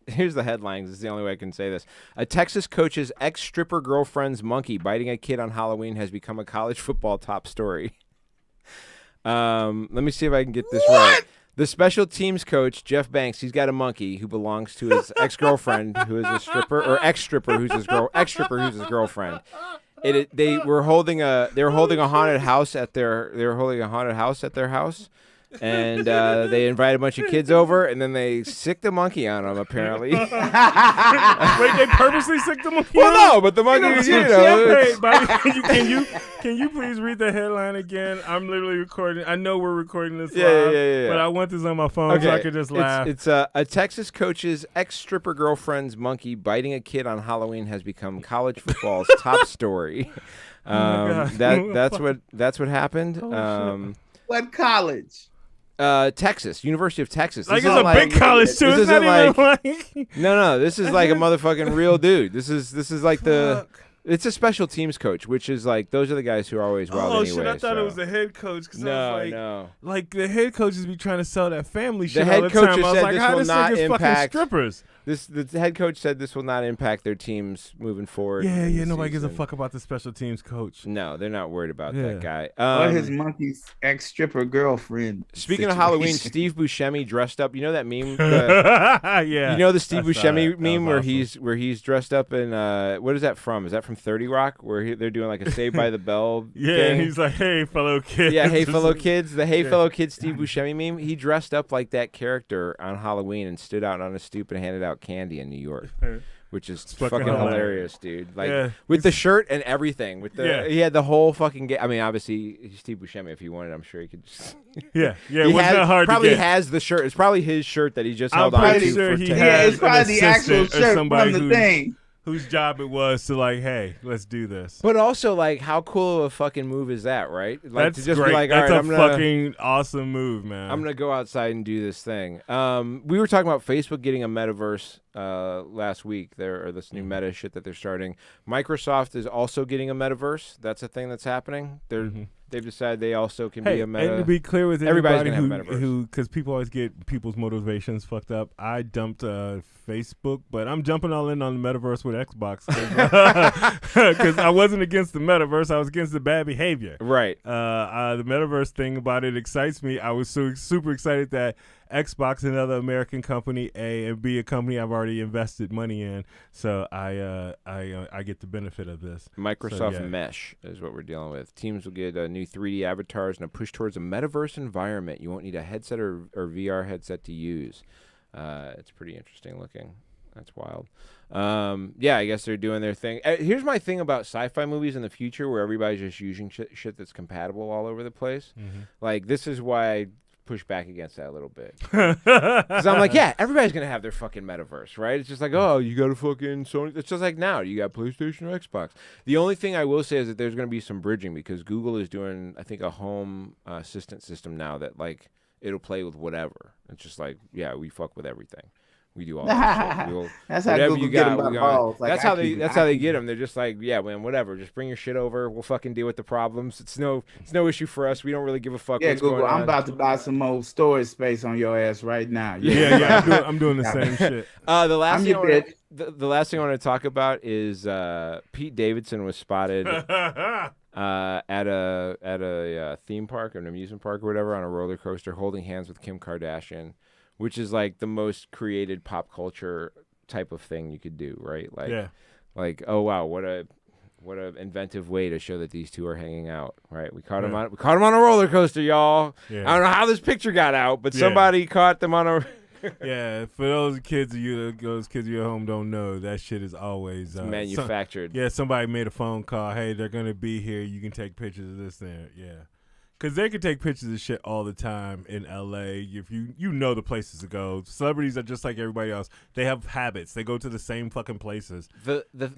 Speaker 2: here's the headlines. This is the only way I can say this. A Texas coach's ex-stripper girlfriend's monkey biting a kid on Halloween has become a college football top story. Let me see if I can get this right. The special teams coach, Jeff Banks, he's got a monkey who belongs to his ex-girlfriend, who is a stripper, or ex-stripper who's his girlfriend. They were holding a haunted house at their house. And they invited a bunch of kids over, and then they sicked a monkey on them, apparently.
Speaker 3: Wait, they purposely sicked the monkey?
Speaker 2: Well, no, but the monkey was,
Speaker 3: Hey, Bobby, can you please read the headline again? I'm literally recording. I know we're recording this live, but I want this on my phone so I could just laugh.
Speaker 2: It's a Texas coach's ex-stripper girlfriend's monkey biting a kid on Halloween has become college football's top story. That's what happened.
Speaker 4: What college?
Speaker 2: Texas, University of Texas.
Speaker 3: Like, it's a big college too. It's not even like
Speaker 2: no. This is like a motherfucking real dude. This is like it's a special teams coach, which is like those are the guys who are always wild anyway.
Speaker 3: Oh shit! I thought it was the head coach.
Speaker 2: No.
Speaker 3: Like the head coaches be trying to sell that family shit.
Speaker 2: The head
Speaker 3: all the
Speaker 2: coach
Speaker 3: time. I was
Speaker 2: said
Speaker 3: like,
Speaker 2: this
Speaker 3: how
Speaker 2: will
Speaker 3: this
Speaker 2: not
Speaker 3: nigga's fucking
Speaker 2: impact
Speaker 3: strippers.
Speaker 2: The head coach said this will not impact their teams moving forward.
Speaker 3: Yeah. Nobody gives a fuck about the special teams coach.
Speaker 2: No, they're not worried about that guy.
Speaker 4: Or his monkey's ex-stripper girlfriend.
Speaker 2: Speaking of Halloween, Steve Buscemi dressed up. You know that meme?
Speaker 3: Yeah.
Speaker 2: You know the Steve Buscemi meme where
Speaker 3: awesome.
Speaker 2: he's dressed up in what is that from? Is that from 30 Rock where they're doing like a Saved by the Bell?
Speaker 3: Yeah,
Speaker 2: thing?
Speaker 3: and he's like, "Hey, fellow kids."
Speaker 2: Yeah, hey fellow kids. The fellow kids Steve Buscemi meme. He dressed up like that character on Halloween and stood out on a stoop and handed out candy in New York. Which is fucking hilarious, dude. Like with the shirt and everything. With the he had the whole fucking I mean, obviously Steve Buscemi. If he wanted, I'm sure he could just.
Speaker 3: It wasn't hard
Speaker 2: probably
Speaker 3: to get.
Speaker 2: has the shirt. It's probably his shirt that he just held
Speaker 3: I'm
Speaker 2: on
Speaker 3: pretty
Speaker 2: to.
Speaker 3: sure
Speaker 2: for
Speaker 3: he
Speaker 2: 10
Speaker 3: has
Speaker 4: it's probably the actual shirt from the thing.
Speaker 3: Whose job it was to like, hey, let's do this.
Speaker 2: But also, like, how cool of a fucking move is that, right? Like,
Speaker 3: That's
Speaker 2: to just
Speaker 3: great.
Speaker 2: be like,
Speaker 3: That's
Speaker 2: all right,
Speaker 3: a fucking awesome move, man.
Speaker 2: I'm gonna go outside and do this thing. We were talking about Facebook getting a metaverse last week. Or this new meta shit that they're starting. Microsoft is also getting a metaverse. That's a thing that's happening. They've decided they also can be a meta.
Speaker 3: And to be clear with
Speaker 2: everybody's
Speaker 3: everybody
Speaker 2: gonna have a metaverse.
Speaker 3: because people always get people's motivations fucked up. I dumped Facebook, but I'm jumping all in on the metaverse with Xbox because I wasn't against the metaverse. I was against the bad behavior.
Speaker 2: Right.
Speaker 3: The metaverse thing about it excites me. I was so super excited that Xbox, another American company, and B, a company I've already invested money in, so I get the benefit of this.
Speaker 2: Microsoft Mesh is what we're dealing with. Teams will get new 3D avatars and a push towards a metaverse environment. You won't need a headset or VR headset to use. It's pretty interesting looking. That's wild. I guess they're doing their thing. Here's my thing about sci-fi movies in the future where everybody's just using shit that's compatible all over the place. Like, this is why I push back against that a little bit. Because I'm like, everybody's going to have their fucking metaverse, right? It's just like, oh, you got a fucking Sony. It's just like now, you got PlayStation or Xbox. The only thing I will say is that there's going to be some bridging because Google is doing, I think, a home assistant system now that, like, it'll play with whatever. It's just like, we fuck with everything. We do all that shit.
Speaker 4: That's how Google get them by balls. Like,
Speaker 2: that's how they get them. They're just like, yeah, man, whatever. Just bring your shit over. We'll fucking deal with the problems. It's no issue for us. We don't really give a fuck.
Speaker 4: Yeah,
Speaker 2: what's
Speaker 4: Google,
Speaker 2: going on.
Speaker 4: I'm about to buy some more storage space on your ass right now.
Speaker 3: I'm doing the same shit.
Speaker 2: The last thing I want to talk about is Pete Davidson was spotted at a theme park or an amusement park or whatever on a roller coaster holding hands with Kim Kardashian. Which is like the most created pop culture type of thing you could do, right? Like, oh wow, what a inventive way to show that these two are hanging out, right? We caught them on a roller coaster, y'all. Yeah. I don't know how this picture got out, but somebody caught them on a.
Speaker 3: For those kids of you at home don't know, that shit is always
Speaker 2: manufactured.
Speaker 3: Somebody made a phone call. Hey, they're gonna be here. You can take pictures of this there. Yeah. Because they can take pictures of shit all the time in L.A. If you know the places to go. Celebrities are just like everybody else. They have habits. They go to the same fucking places.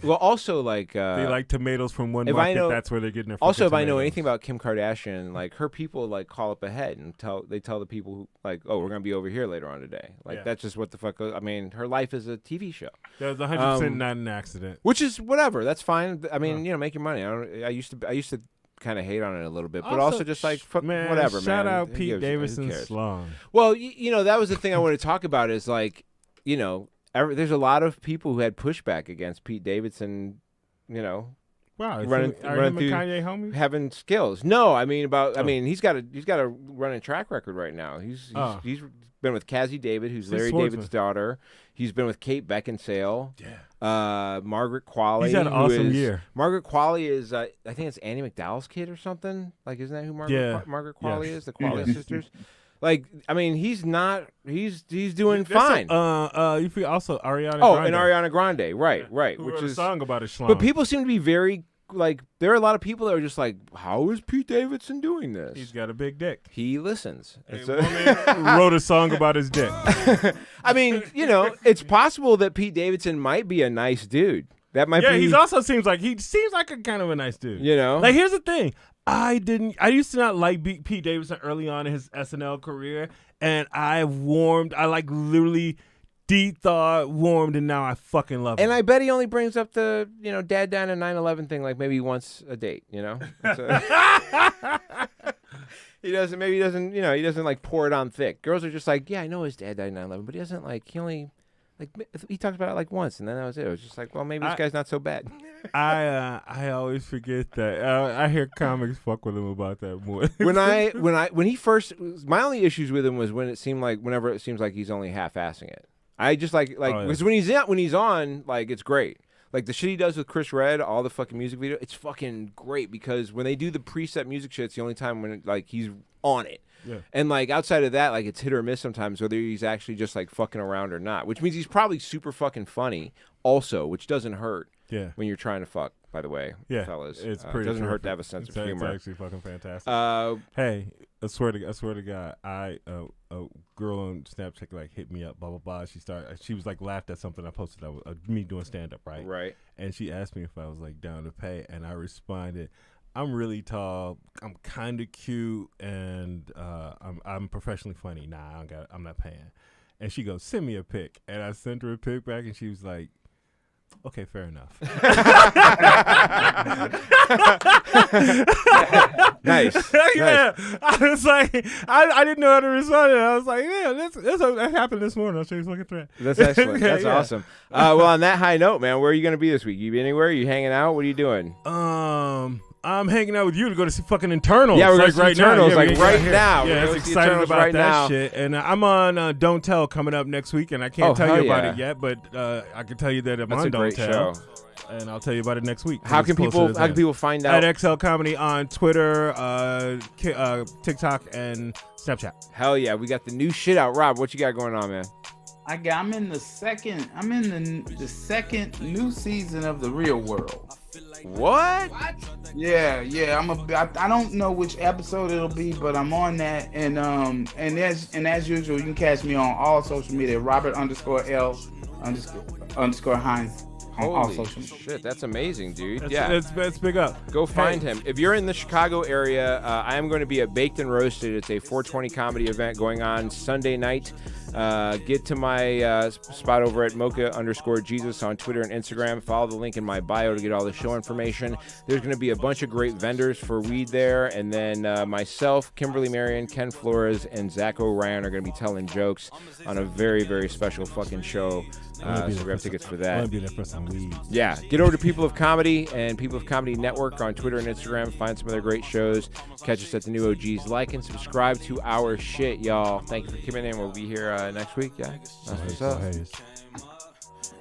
Speaker 2: Also like
Speaker 3: they like tomatoes from one market. That's where they're getting their.
Speaker 2: Also, if
Speaker 3: tomatoes.
Speaker 2: I know anything about Kim Kardashian, like her people like call up ahead and tell the people who, like, oh, we're gonna be over here later on today. Like that's just what the fuck. I mean, her life is a TV show.
Speaker 3: That was 100% not an accident.
Speaker 2: Which is whatever. That's fine. I mean, make your money. I used to kind of hate on it a little bit, but also just like whatever, man.
Speaker 3: Shout out Pete Davidson Slong.
Speaker 2: Well, that was the thing I want to talk about is like, there's a lot of people who had pushback against Pete Davidson,
Speaker 3: Wow,
Speaker 2: running through
Speaker 3: Kanye homie?
Speaker 2: having skills. No, I mean he's got a running track record right now. He's been with Cassie David, who's Larry David's daughter. He's been with Kate Beckinsale. Yeah. Margaret Qualley.
Speaker 3: He's had an awesome year.
Speaker 2: Margaret Qualley is, I think it's Annie McDowell's kid or something. Like, isn't that who Margaret Qualley is? The Qualley sisters. Like, I mean, he's doing fine.
Speaker 3: You feel also Ariana Grande.
Speaker 2: Oh, and Ariana Grande. Right.
Speaker 3: Who wrote a song about his schlong.
Speaker 2: But people seem to be very, like, there are a lot of people that are just like, how is Pete Davidson doing this?
Speaker 3: He's got a big dick.
Speaker 2: He listens.
Speaker 3: Wrote a song about his dick.
Speaker 2: I mean, it's possible that Pete Davidson might be a nice dude. That might be.
Speaker 3: Yeah, he also seems like a kind of a nice dude.
Speaker 2: Like,
Speaker 3: here's the thing. I didn't. I used to not like Pete Davidson early on in his SNL career, and I like literally deep thought warmed, and now I fucking love him.
Speaker 2: And I bet he only brings up the dad down a 9/11 thing like maybe once a date. He doesn't. Maybe he doesn't. He doesn't like pour it on thick. Girls are just like, yeah, I know his dad died in 9/11, but he doesn't like. He only. Like he talked about it like once, and then that was it. It was just like, well, maybe this guy's not so bad.
Speaker 3: I always forget that. I hear comics fuck with him about that more.
Speaker 2: when he first, my only issues with him was whenever it seems like he's only half-assing it. I just because when he's on, like it's great. Like the shit he does with Chris Redd, all the fucking music video, it's fucking great because when they do the preset music shit, it's the only time when he's on it. Yeah. And like outside of that, like it's hit or miss sometimes whether he's actually just like fucking around or not, which means he's probably super fucking funny also, which doesn't hurt. Yeah. When you're trying to fuck, by the way, fellas. It doesn't hurt to have a sense of humor.
Speaker 3: It's actually fucking fantastic. Hey, I swear to God, a girl on Snapchat like hit me up, blah blah blah. She was like laughed at something I posted of me doing stand up, right?
Speaker 2: Right.
Speaker 3: And she asked me if I was like down to pay, and I responded, I'm really tall, I'm kind of cute, and I'm professionally funny. Nah, I'm not paying. And she goes, send me a pic. And I sent her a pic back, and she was like, okay, fair enough.
Speaker 2: Nice.
Speaker 3: Yeah. Nice. I was like, I didn't know how to respond. I was like, yeah, that happened this morning. I'll show you this fucking thread.
Speaker 2: That's excellent. That's awesome. Well, on that high note, man, where are you going to be this week? You be anywhere? You hanging out? What are you doing?
Speaker 3: I'm hanging out with you to go to see fucking Internals.
Speaker 2: Yeah, we're going to see
Speaker 3: right
Speaker 2: Internals
Speaker 3: now.
Speaker 2: right now.
Speaker 3: Yeah, it's excited about that shit. And I'm on Don't Tell coming up next week, and I can't tell you about it yet, but I can tell you that I'm on Don't Tell. Show. And I'll tell you about it next week.
Speaker 2: How can people find out?
Speaker 3: At XL Comedy on Twitter, TikTok, and Snapchat.
Speaker 2: Hell yeah, we got the new shit out. Rob, what you got going on, man?
Speaker 4: I'm in the second new season of The Real World.
Speaker 2: What?
Speaker 4: Yeah. I don't know which episode it'll be, but I'm on that, and as usual, you can catch me on all social media. Robert_L_Hines.
Speaker 2: Holy shit, that's amazing, dude.
Speaker 3: That's big up.
Speaker 2: Go find him. If you're in the Chicago area, I am going to be at Baked and Roasted. It's a 420 comedy event going on Sunday night. Get to my spot over at Mocha_Jesus on Twitter and Instagram. Follow the link in my bio to get all the show information. There's going to be a bunch of great vendors for weed there. And then myself, Kimberly Marion, Ken Flores, and Zach O'Ryan are going to be telling jokes on a very, very special fucking show. So we have tickets for that.
Speaker 3: I want to be there for some weed.
Speaker 2: Yeah. Get over to People of Comedy and People of Comedy Network on Twitter and Instagram. Find some of their great shows. Catch us at the New OGs. Like and subscribe to our shit, y'all. Thank you for coming in. We'll be here next week. Yeah. That's what's up.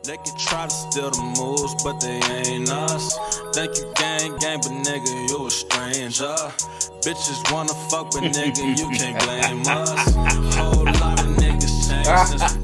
Speaker 1: They can try to steal the moves, but they ain't us. Think you gang, but nigga, you a stranger. Bitches wanna fuck, but nigga, you can't blame us. Whole lot of niggas changed since